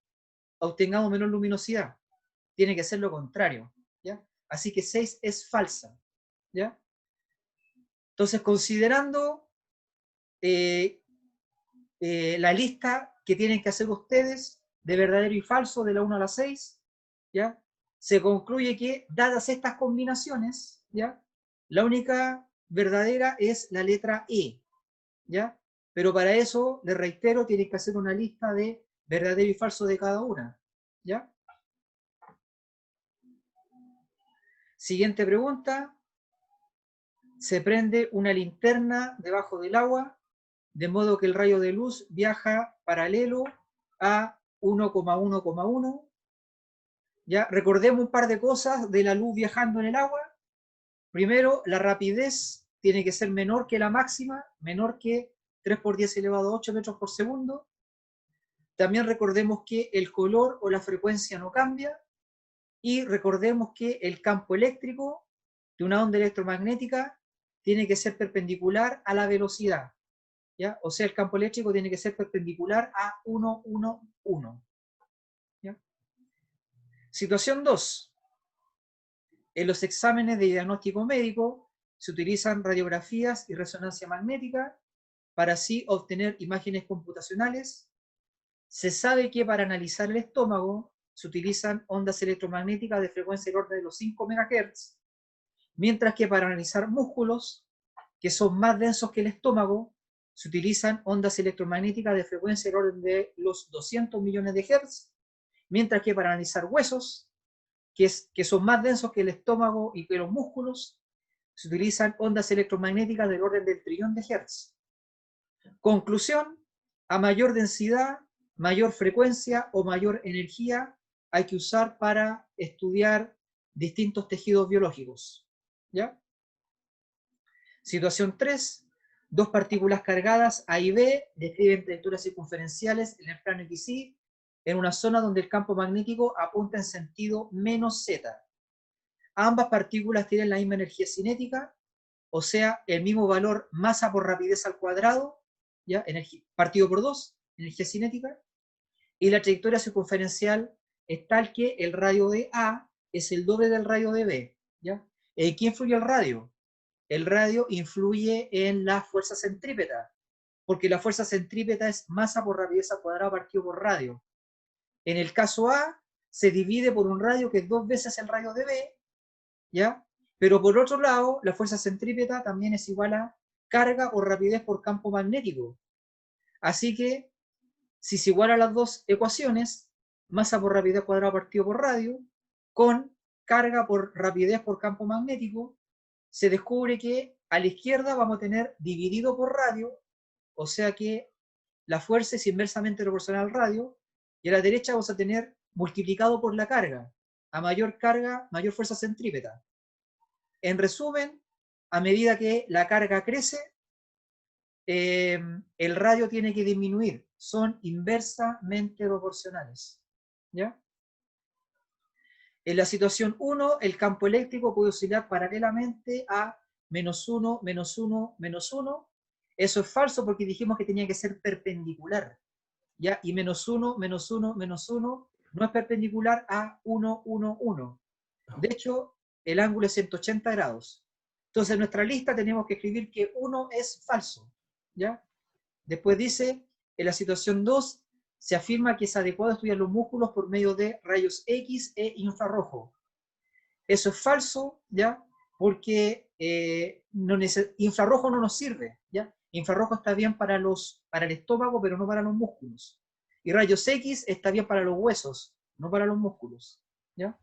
obtengamos menor luminosidad. Tiene que ser lo contrario, ¿ya? Así que 6 es falsa, ¿ya? Entonces, considerando la lista que tienen que hacer ustedes de verdadero y falso de la 1 a la 6, ¿ya? Se concluye que, dadas estas combinaciones, ¿ya? La única verdadera es la letra E, ¿ya? Pero para eso, les reitero, tienen que hacer una lista de verdadero y falso de cada una, ¿ya? Siguiente pregunta. Se prende una linterna debajo del agua, de modo que el rayo de luz viaja paralelo a 1,1,1. Ya, recordemos un par de cosas de la luz viajando en el agua. Primero, la rapidez tiene que ser menor que la máxima, menor que 3 por 10 elevado a 8 metros por segundo. También recordemos que el color o la frecuencia no cambia. Y recordemos que el campo eléctrico de una onda electromagnética tiene que ser perpendicular a la velocidad, ¿ya? O sea, el campo eléctrico tiene que ser perpendicular a 1, 1, 1. ¿Ya? Situación 2. En los exámenes de diagnóstico médico se utilizan radiografías y resonancia magnética para así obtener imágenes computacionales. Se sabe que para analizar el estómago se utilizan ondas electromagnéticas de frecuencia del orden de los 5 MHz, mientras que para analizar músculos, que son más densos que el estómago, se utilizan ondas electromagnéticas de frecuencia del orden de los 200 millones de Hz, mientras que para analizar huesos, que son más densos que el estómago y que los músculos, se utilizan ondas electromagnéticas del orden del trillón de Hz. Conclusión: a mayor densidad, mayor frecuencia o mayor energía hay que usar para estudiar distintos tejidos biológicos, ¿ya? Situación 3. Dos partículas cargadas A y B describen trayectorias circunferenciales en el plano XY en una zona donde el campo magnético apunta en sentido menos Z. Ambas partículas tienen la misma energía cinética, o sea, el mismo valor masa por rapidez al cuadrado, ¿ya? Partido por 2, energía cinética, y la trayectoria circunferencial es tal que el radio de A es el doble del radio de B, ¿ya? ¿En qué influye el radio? El radio influye en la fuerza centrípeta, porque la fuerza centrípeta es masa por rapidez al cuadrado partido por radio. En el caso A, se divide por un radio que es 2 veces el radio de B, ¿ya? Pero por otro lado, la fuerza centrípeta también es igual a carga o rapidez por campo magnético. Así que, si se igualan las dos ecuaciones, masa por rapidez cuadrado partido por radio, con carga por rapidez por campo magnético, se descubre que a la izquierda vamos a tener dividido por radio, o sea que la fuerza es inversamente proporcional al radio, y a la derecha vamos a tener multiplicado por la carga. A mayor carga, mayor fuerza centrípeta. En resumen, a medida que la carga crece, el radio tiene que disminuir. Son inversamente proporcionales, ¿ya? En la situación 1, el campo eléctrico puede oscilar paralelamente a -1, -1, -1. Eso es falso porque dijimos que tenía que ser perpendicular, ¿ya? Y -1, -1, -1 no es perpendicular a 1, 1, 1. De hecho, el ángulo es 180 grados. Entonces, en nuestra lista tenemos que escribir que 1 es falso, ¿ya? Después dice, en la situación 2, se afirma que es adecuado estudiar los músculos por medio de rayos X e infrarrojo. Eso es falso, ¿ya? Porque infrarrojo no nos sirve, ¿ya? Infrarrojo está bien para el estómago, pero no para los músculos. Y rayos X está bien para los huesos, no para los músculos, ¿ya?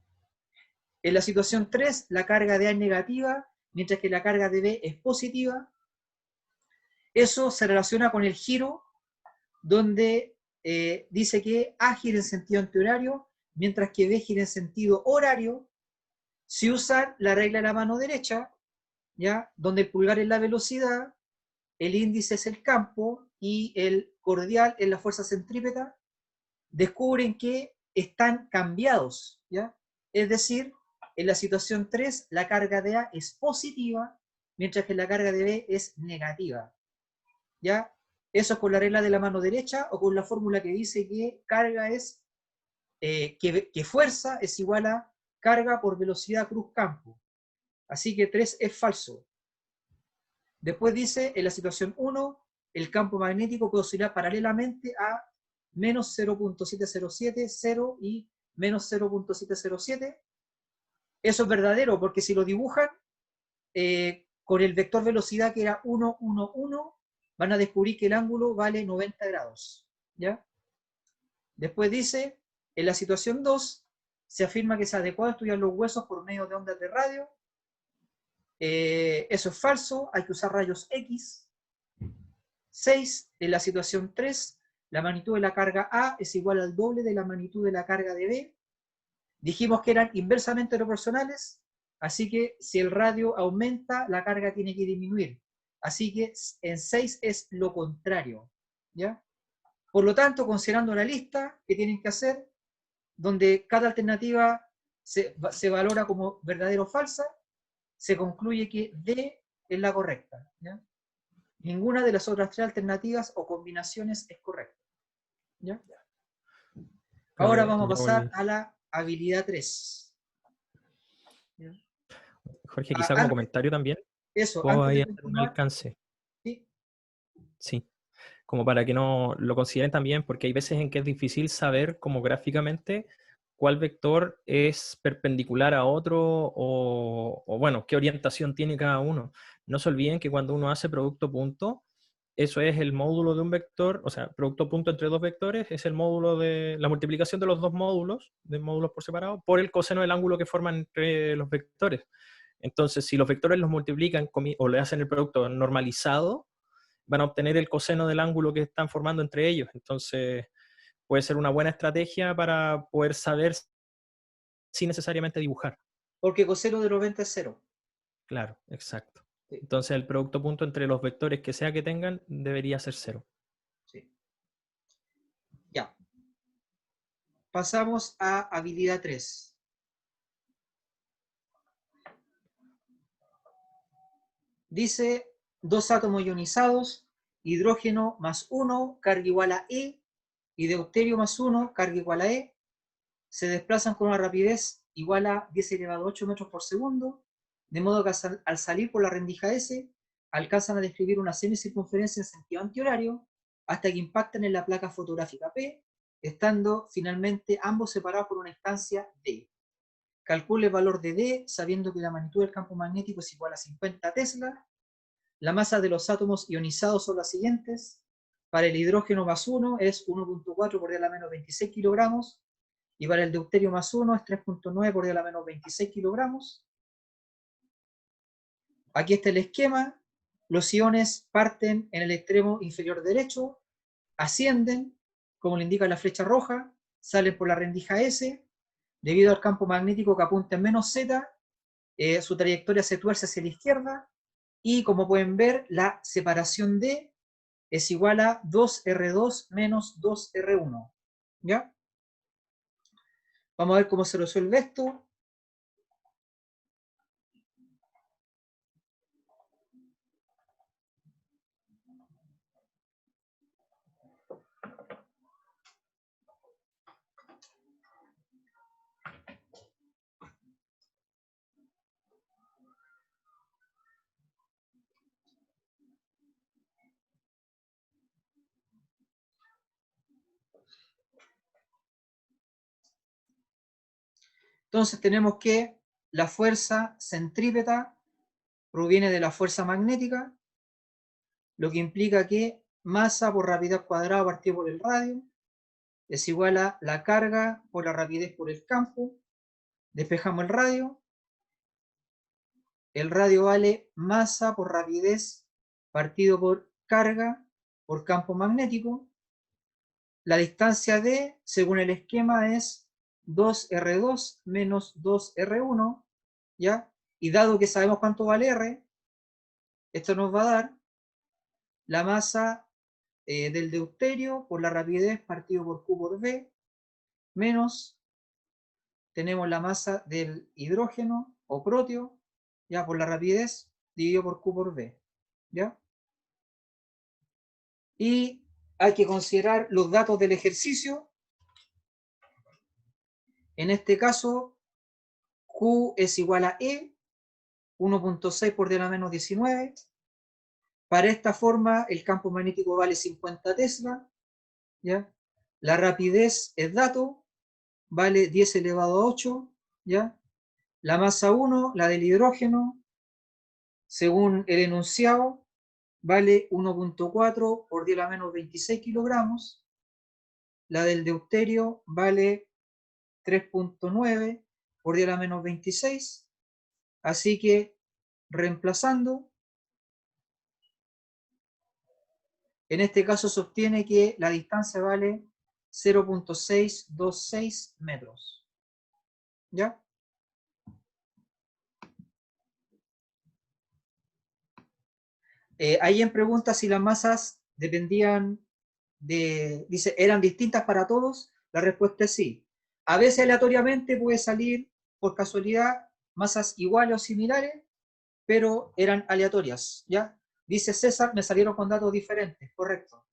En la situación 3, la carga de A es negativa, mientras que la carga de B es positiva. Eso se relaciona con el giro, donde dice que A gira en sentido antihorario, mientras que B gira en sentido horario. Si usan la regla de la mano derecha, ¿ya? Donde el pulgar es la velocidad, el índice es el campo y el cordial es la fuerza centrípeta, descubren que están cambiados, ¿ya? Es decir, en la situación 3, la carga de A es positiva, mientras que la carga de B es negativa, ¿ya? Eso es con la regla de la mano derecha o con la fórmula que dice que carga es, que fuerza es igual a carga por velocidad cruz campo. Así que 3 es falso. Después dice, en la situación 1, el campo magnético puede oscilar paralelamente a menos 0.707, 0 y menos 0.707. Eso es verdadero, porque si lo dibujan con el vector velocidad que era 1, 1, 1, van a descubrir que el ángulo vale 90 grados, ¿ya? Después dice, en la situación 2, se afirma que es adecuado estudiar los huesos por medio de ondas de radio. Eso es falso, hay que usar rayos X. 6, en la situación 3, la magnitud de la carga A es igual al doble de la magnitud de la carga de B. Dijimos que eran inversamente proporcionales, así que si el radio aumenta, la carga tiene que disminuir. Así que en 6 es lo contrario, ¿ya? Por lo tanto, considerando la lista que tienen que hacer, donde cada alternativa se valora como verdadera o falsa, se concluye que D es la correcta, ¿ya? Ninguna de las otras 3 alternativas o combinaciones es correcta, ¿ya? Ahora vamos a pasar a la habilidad 3. ¿Ya? Jorge, quizá como comentario también, Eso, puedo antes ahí de hacer un continuar, alcance. ¿sí? Sí, como para que no lo consideren también, porque hay veces en que es difícil saber como gráficamente cuál vector es perpendicular a otro o bueno, qué orientación tiene cada uno. No se olviden que cuando uno hace producto punto, eso es el módulo de un vector, o sea, producto punto entre dos vectores es el módulo de la multiplicación de los dos módulos, de módulos por separado, por el coseno del ángulo que forman entre los vectores. Entonces, si los vectores los multiplican o le hacen el producto normalizado, van a obtener el coseno del ángulo que están formando entre ellos. Entonces, puede ser una buena estrategia para poder saber sin necesariamente dibujar. Porque coseno de 90 es 0. Claro, exacto. Sí. Entonces, el producto punto entre los vectores que sea que tengan debería ser 0. Sí. Ya. Pasamos a habilidad 3. Dice, 2 átomos ionizados, hidrógeno más 1, carga igual a E, y deuterio más 1, carga igual a E, se desplazan con una rapidez igual a 10 elevado a 8 metros por segundo, de modo que al salir por la rendija S, alcanzan a describir una semicircunferencia en sentido antihorario, hasta que impactan en la placa fotográfica P, estando finalmente ambos separados por una instancia D. Calcule el valor de D, sabiendo que la magnitud del campo magnético es igual a 50 Tesla. La masa de los átomos ionizados son las siguientes. Para el hidrógeno más 1 es 1.4 por 10 a la menos 26 kilogramos, y para el deuterio más 1 es 3.9 por 10 a la menos 26 kilogramos. Aquí está el esquema. Los iones parten en el extremo inferior derecho, ascienden, como le indica la flecha roja, salen por la rendija S. Debido al campo magnético que apunta en menos Z, su trayectoria se tuerce hacia la izquierda, y como pueden ver, la separación D es igual a 2R2 menos 2R1. ¿Ya? Vamos a ver cómo se resuelve esto. Entonces tenemos que la fuerza centrípeta proviene de la fuerza magnética, lo que implica que masa por rapidez cuadrada partido por el radio es igual a la carga por la rapidez por el campo. Despejamos el radio. El radio vale masa por rapidez partido por carga por campo magnético. La distancia D, según el esquema, es 2R2 menos 2R1, ¿ya? Y dado que sabemos cuánto vale R, esto nos va a dar la masa del deuterio por la rapidez partido por Q por V, menos, tenemos la masa del hidrógeno o proteo, ya, por la rapidez dividido por Q por V, ¿ya? Y hay que considerar los datos del ejercicio. En este caso, Q es igual a E, 1.6 por 10⁻⁻19. Para esta forma, el campo magnético vale 50 Tesla, ¿ya? La rapidez es dato, vale 10 elevado a 8, ¿ya? La masa 1, la del hidrógeno, según el enunciado, vale 1.4 por 10⁻26 kilogramos. La del deuterio vale 3.9 por 10⁻26. Así que, reemplazando, en este caso se obtiene que la distancia vale 0.626 metros. ¿Ya? Alguien pregunta si las masas dependían dice, ¿eran distintas para todos? La respuesta es sí. A veces aleatoriamente puede salir, por casualidad, masas iguales o similares, pero eran aleatorias, ¿ya? Dice César, me salieron con datos diferentes, correcto.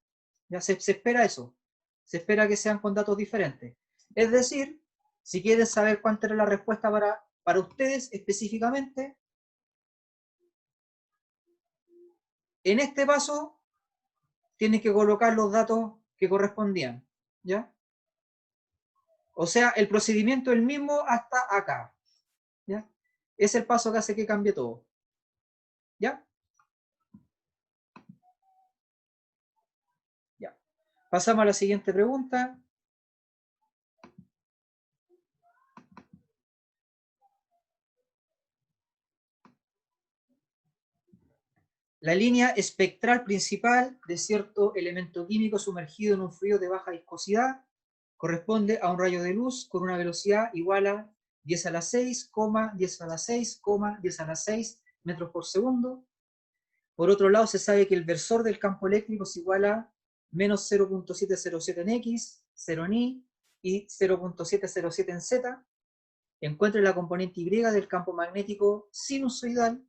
Ya se espera eso. Se espera que sean con datos diferentes. Es decir, si quieren saber cuánta era la respuesta para ustedes específicamente, en este paso tienen que colocar los datos que correspondían, ¿ya? O sea, el procedimiento es el mismo hasta acá, ¿ya? Es el paso que hace que cambie todo, ¿ya? Ya. Pasamos a la siguiente pregunta. La línea espectral principal de cierto elemento químico sumergido en un fluido de baja viscosidad corresponde a un rayo de luz con una velocidad igual a 10 a la 6, 10 a la 6, 10 a la 6 metros por segundo. Por otro lado, se sabe que el versor del campo eléctrico es igual a menos 0.707 en X, 0 en Y y 0.707 en Z. Encuentre la componente Y del campo magnético sinusoidal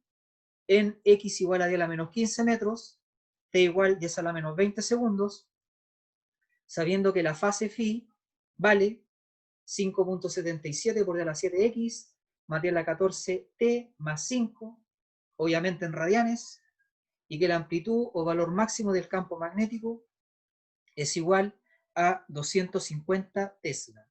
en X igual a 10 a la menos 15 metros, T igual 10 a la menos 20 segundos, sabiendo que la fase phi vale 5.77 por 10 a la 7X, más 10 a la 14T más 5, obviamente en radianes, y que la amplitud o valor máximo del campo magnético es igual a 250 Tesla.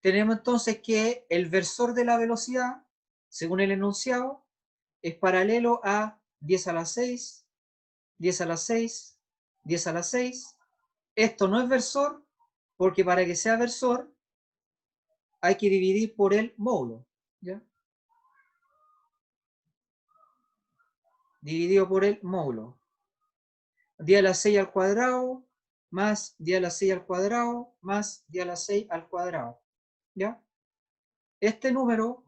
Tenemos entonces que el versor de la velocidad, según el enunciado, es paralelo a 10 a la 6, 10 a la 6, 10 a la 6. Esto no es versor, porque para que sea versor hay que dividir por el módulo, ¿ya? Dividido por el módulo. 10 a la 6 al cuadrado, más 10 a la 6 al cuadrado, más 10 a la 6 al cuadrado, ¿ya? Este número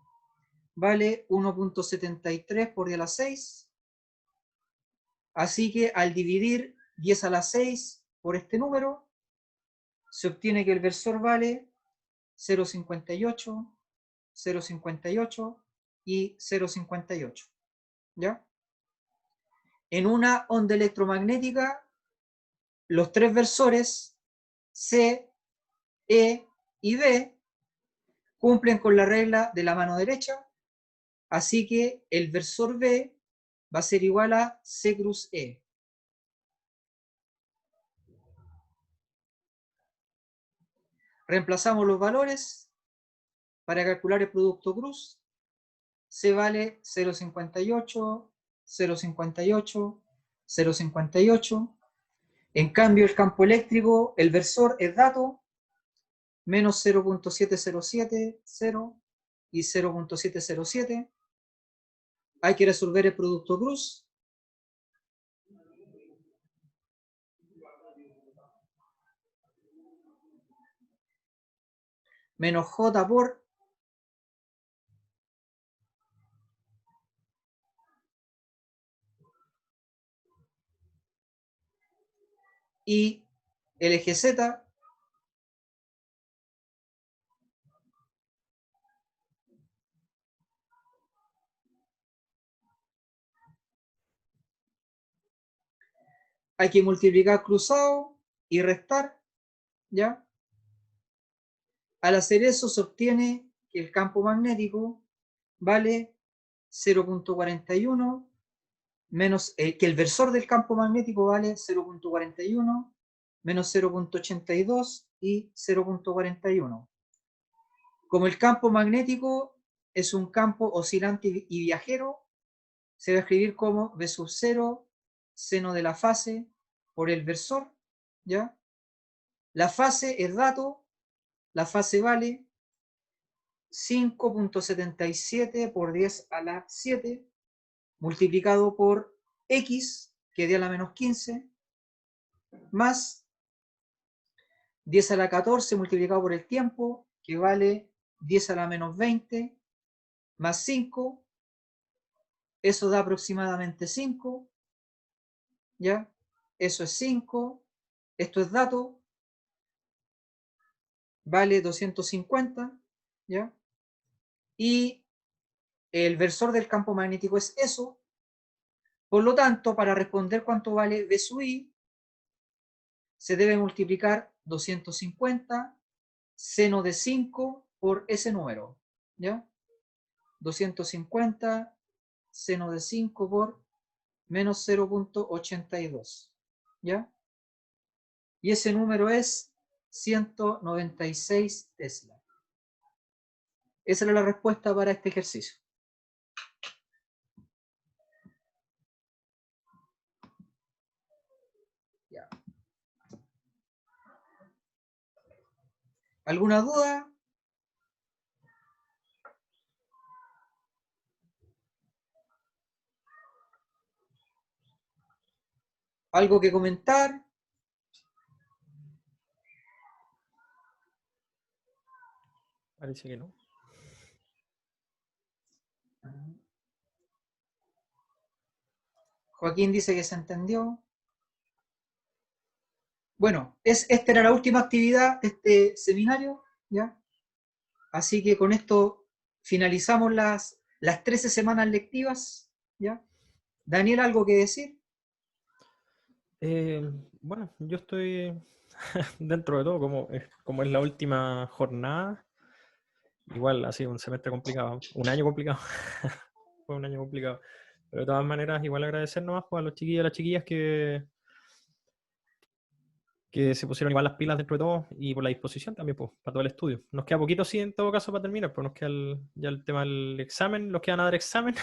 vale 1.73 por 10 a la 6, así que al dividir 10 a la 6 por este número, se obtiene que el versor vale 0.58, 0.58 y 0.58, ¿ya? en una onda electromagnética, los tres versores C, E y D cumplen con la regla de la mano derecha, así que el versor B va a ser igual a C cruz E. Reemplazamos los valores para calcular el producto cruz. C vale 0,58, 0,58, 0,58. En cambio, el campo eléctrico, el versor es dato, menos 0.707, 0 y 0.707. Hay que resolver el producto cruz. Menos J por y el eje Z hay que multiplicar cruzado y restar, ¿ya? Al hacer eso se obtiene que el campo magnético vale 0.41 menos, que el versor del campo magnético vale 0.41 menos 0.82 y 0.41. Como el campo magnético es un campo oscilante y viajero, se va a escribir como V sub 0 seno de la fase por el versor, ¿ya? La fase es dato, la fase vale 5.77 por 10 a la 7 multiplicado por X, que es a la menos 15, más 10 a la 14 multiplicado por el tiempo, que vale 10 a la menos 20, más 5, eso da aproximadamente 5, ¿ya? Eso es 5, esto es dato, vale 250, ¿ya? Y el versor del campo magnético es eso. Por lo tanto, para responder cuánto vale V sub I, se debe multiplicar 250 seno de 5 por ese número, ¿ya? 250 seno de 5 por menos 0.82, ¿ya? Y ese número es 196 Tesla. Esa era la respuesta para este ejercicio. Ya. ¿Alguna duda? ¿Algo que comentar? Parece que no. Joaquín dice que se entendió. Bueno, esta era la última actividad de este seminario, ¿ya? Así que con esto finalizamos las 13 semanas lectivas, ¿ya? Daniel, ¿algo que decir? Bueno, yo estoy dentro de todo, como es la última jornada, igual ha sido un semestre complicado, un año complicado, fue un año complicado, pero de todas maneras igual agradecer nomás pues, a los chiquillos y a las chiquillas que se pusieron igual las pilas dentro de todo y por la disposición también pues, para todo el estudio. Nos queda poquito sí en todo caso para terminar, pues nos queda ya el tema del examen, los que van a dar examen.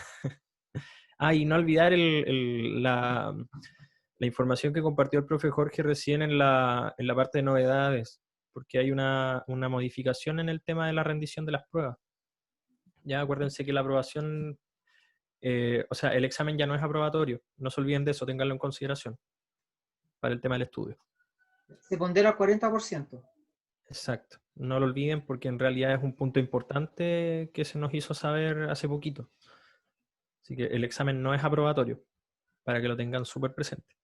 Y no olvidar la información que compartió el profe Jorge recién en la parte de novedades, porque hay una modificación en el tema de la rendición de las pruebas. Ya acuérdense que la aprobación, o sea, el examen ya no es aprobatorio, no se olviden de eso, ténganlo en consideración para el tema del estudio. Se pondera al 40%. Exacto, no lo olviden porque en realidad es un punto importante que se nos hizo saber hace poquito. Así que el examen no es aprobatorio, para que lo tengan súper presente.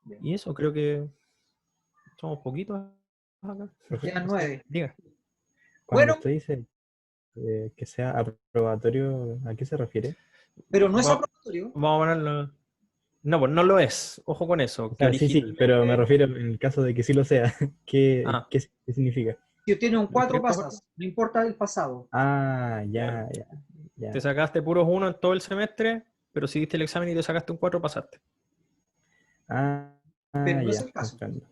Bien. Y eso, creo que somos poquitos acá. Quedan 9. Diga. Cuando Bueno. usted dice que sea aprobatorio, ¿a qué se refiere? Pero no es Vamos aprobatorio. a ponerlo. No, pues no lo es. Ojo con eso. O Que sea, sí, sí, pero me originalmente... refiero en el caso de que sí lo sea. Ah, ¿Qué significa? Si tiene un lo 4 escribes por- pasas, no importa el pasado. Ah, claro. ya, ya, Te ya. sacaste puros 1 en todo el semestre, pero si diste el examen y te sacaste un 4, pasaste. Ah, Pero no es ya, el caso. comprendo.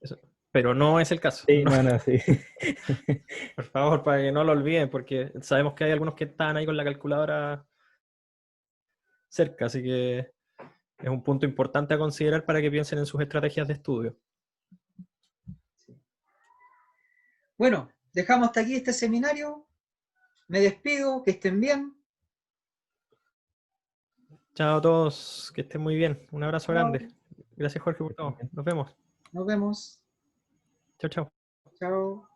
Eso. Pero no es el caso. Sí, No, no, no, sí. por favor, para que no lo olviden, porque sabemos que hay algunos que están ahí con la calculadora cerca, así que es un punto importante a considerar para que piensen en sus estrategias de estudio. Bueno, dejamos hasta aquí este seminario. Me despido, que estén bien. Chao a todos, que estén muy bien. Un abrazo Chao. grande. Gracias, Jorge, por todo. Nos vemos. Nos vemos. Chao, chao. Chao.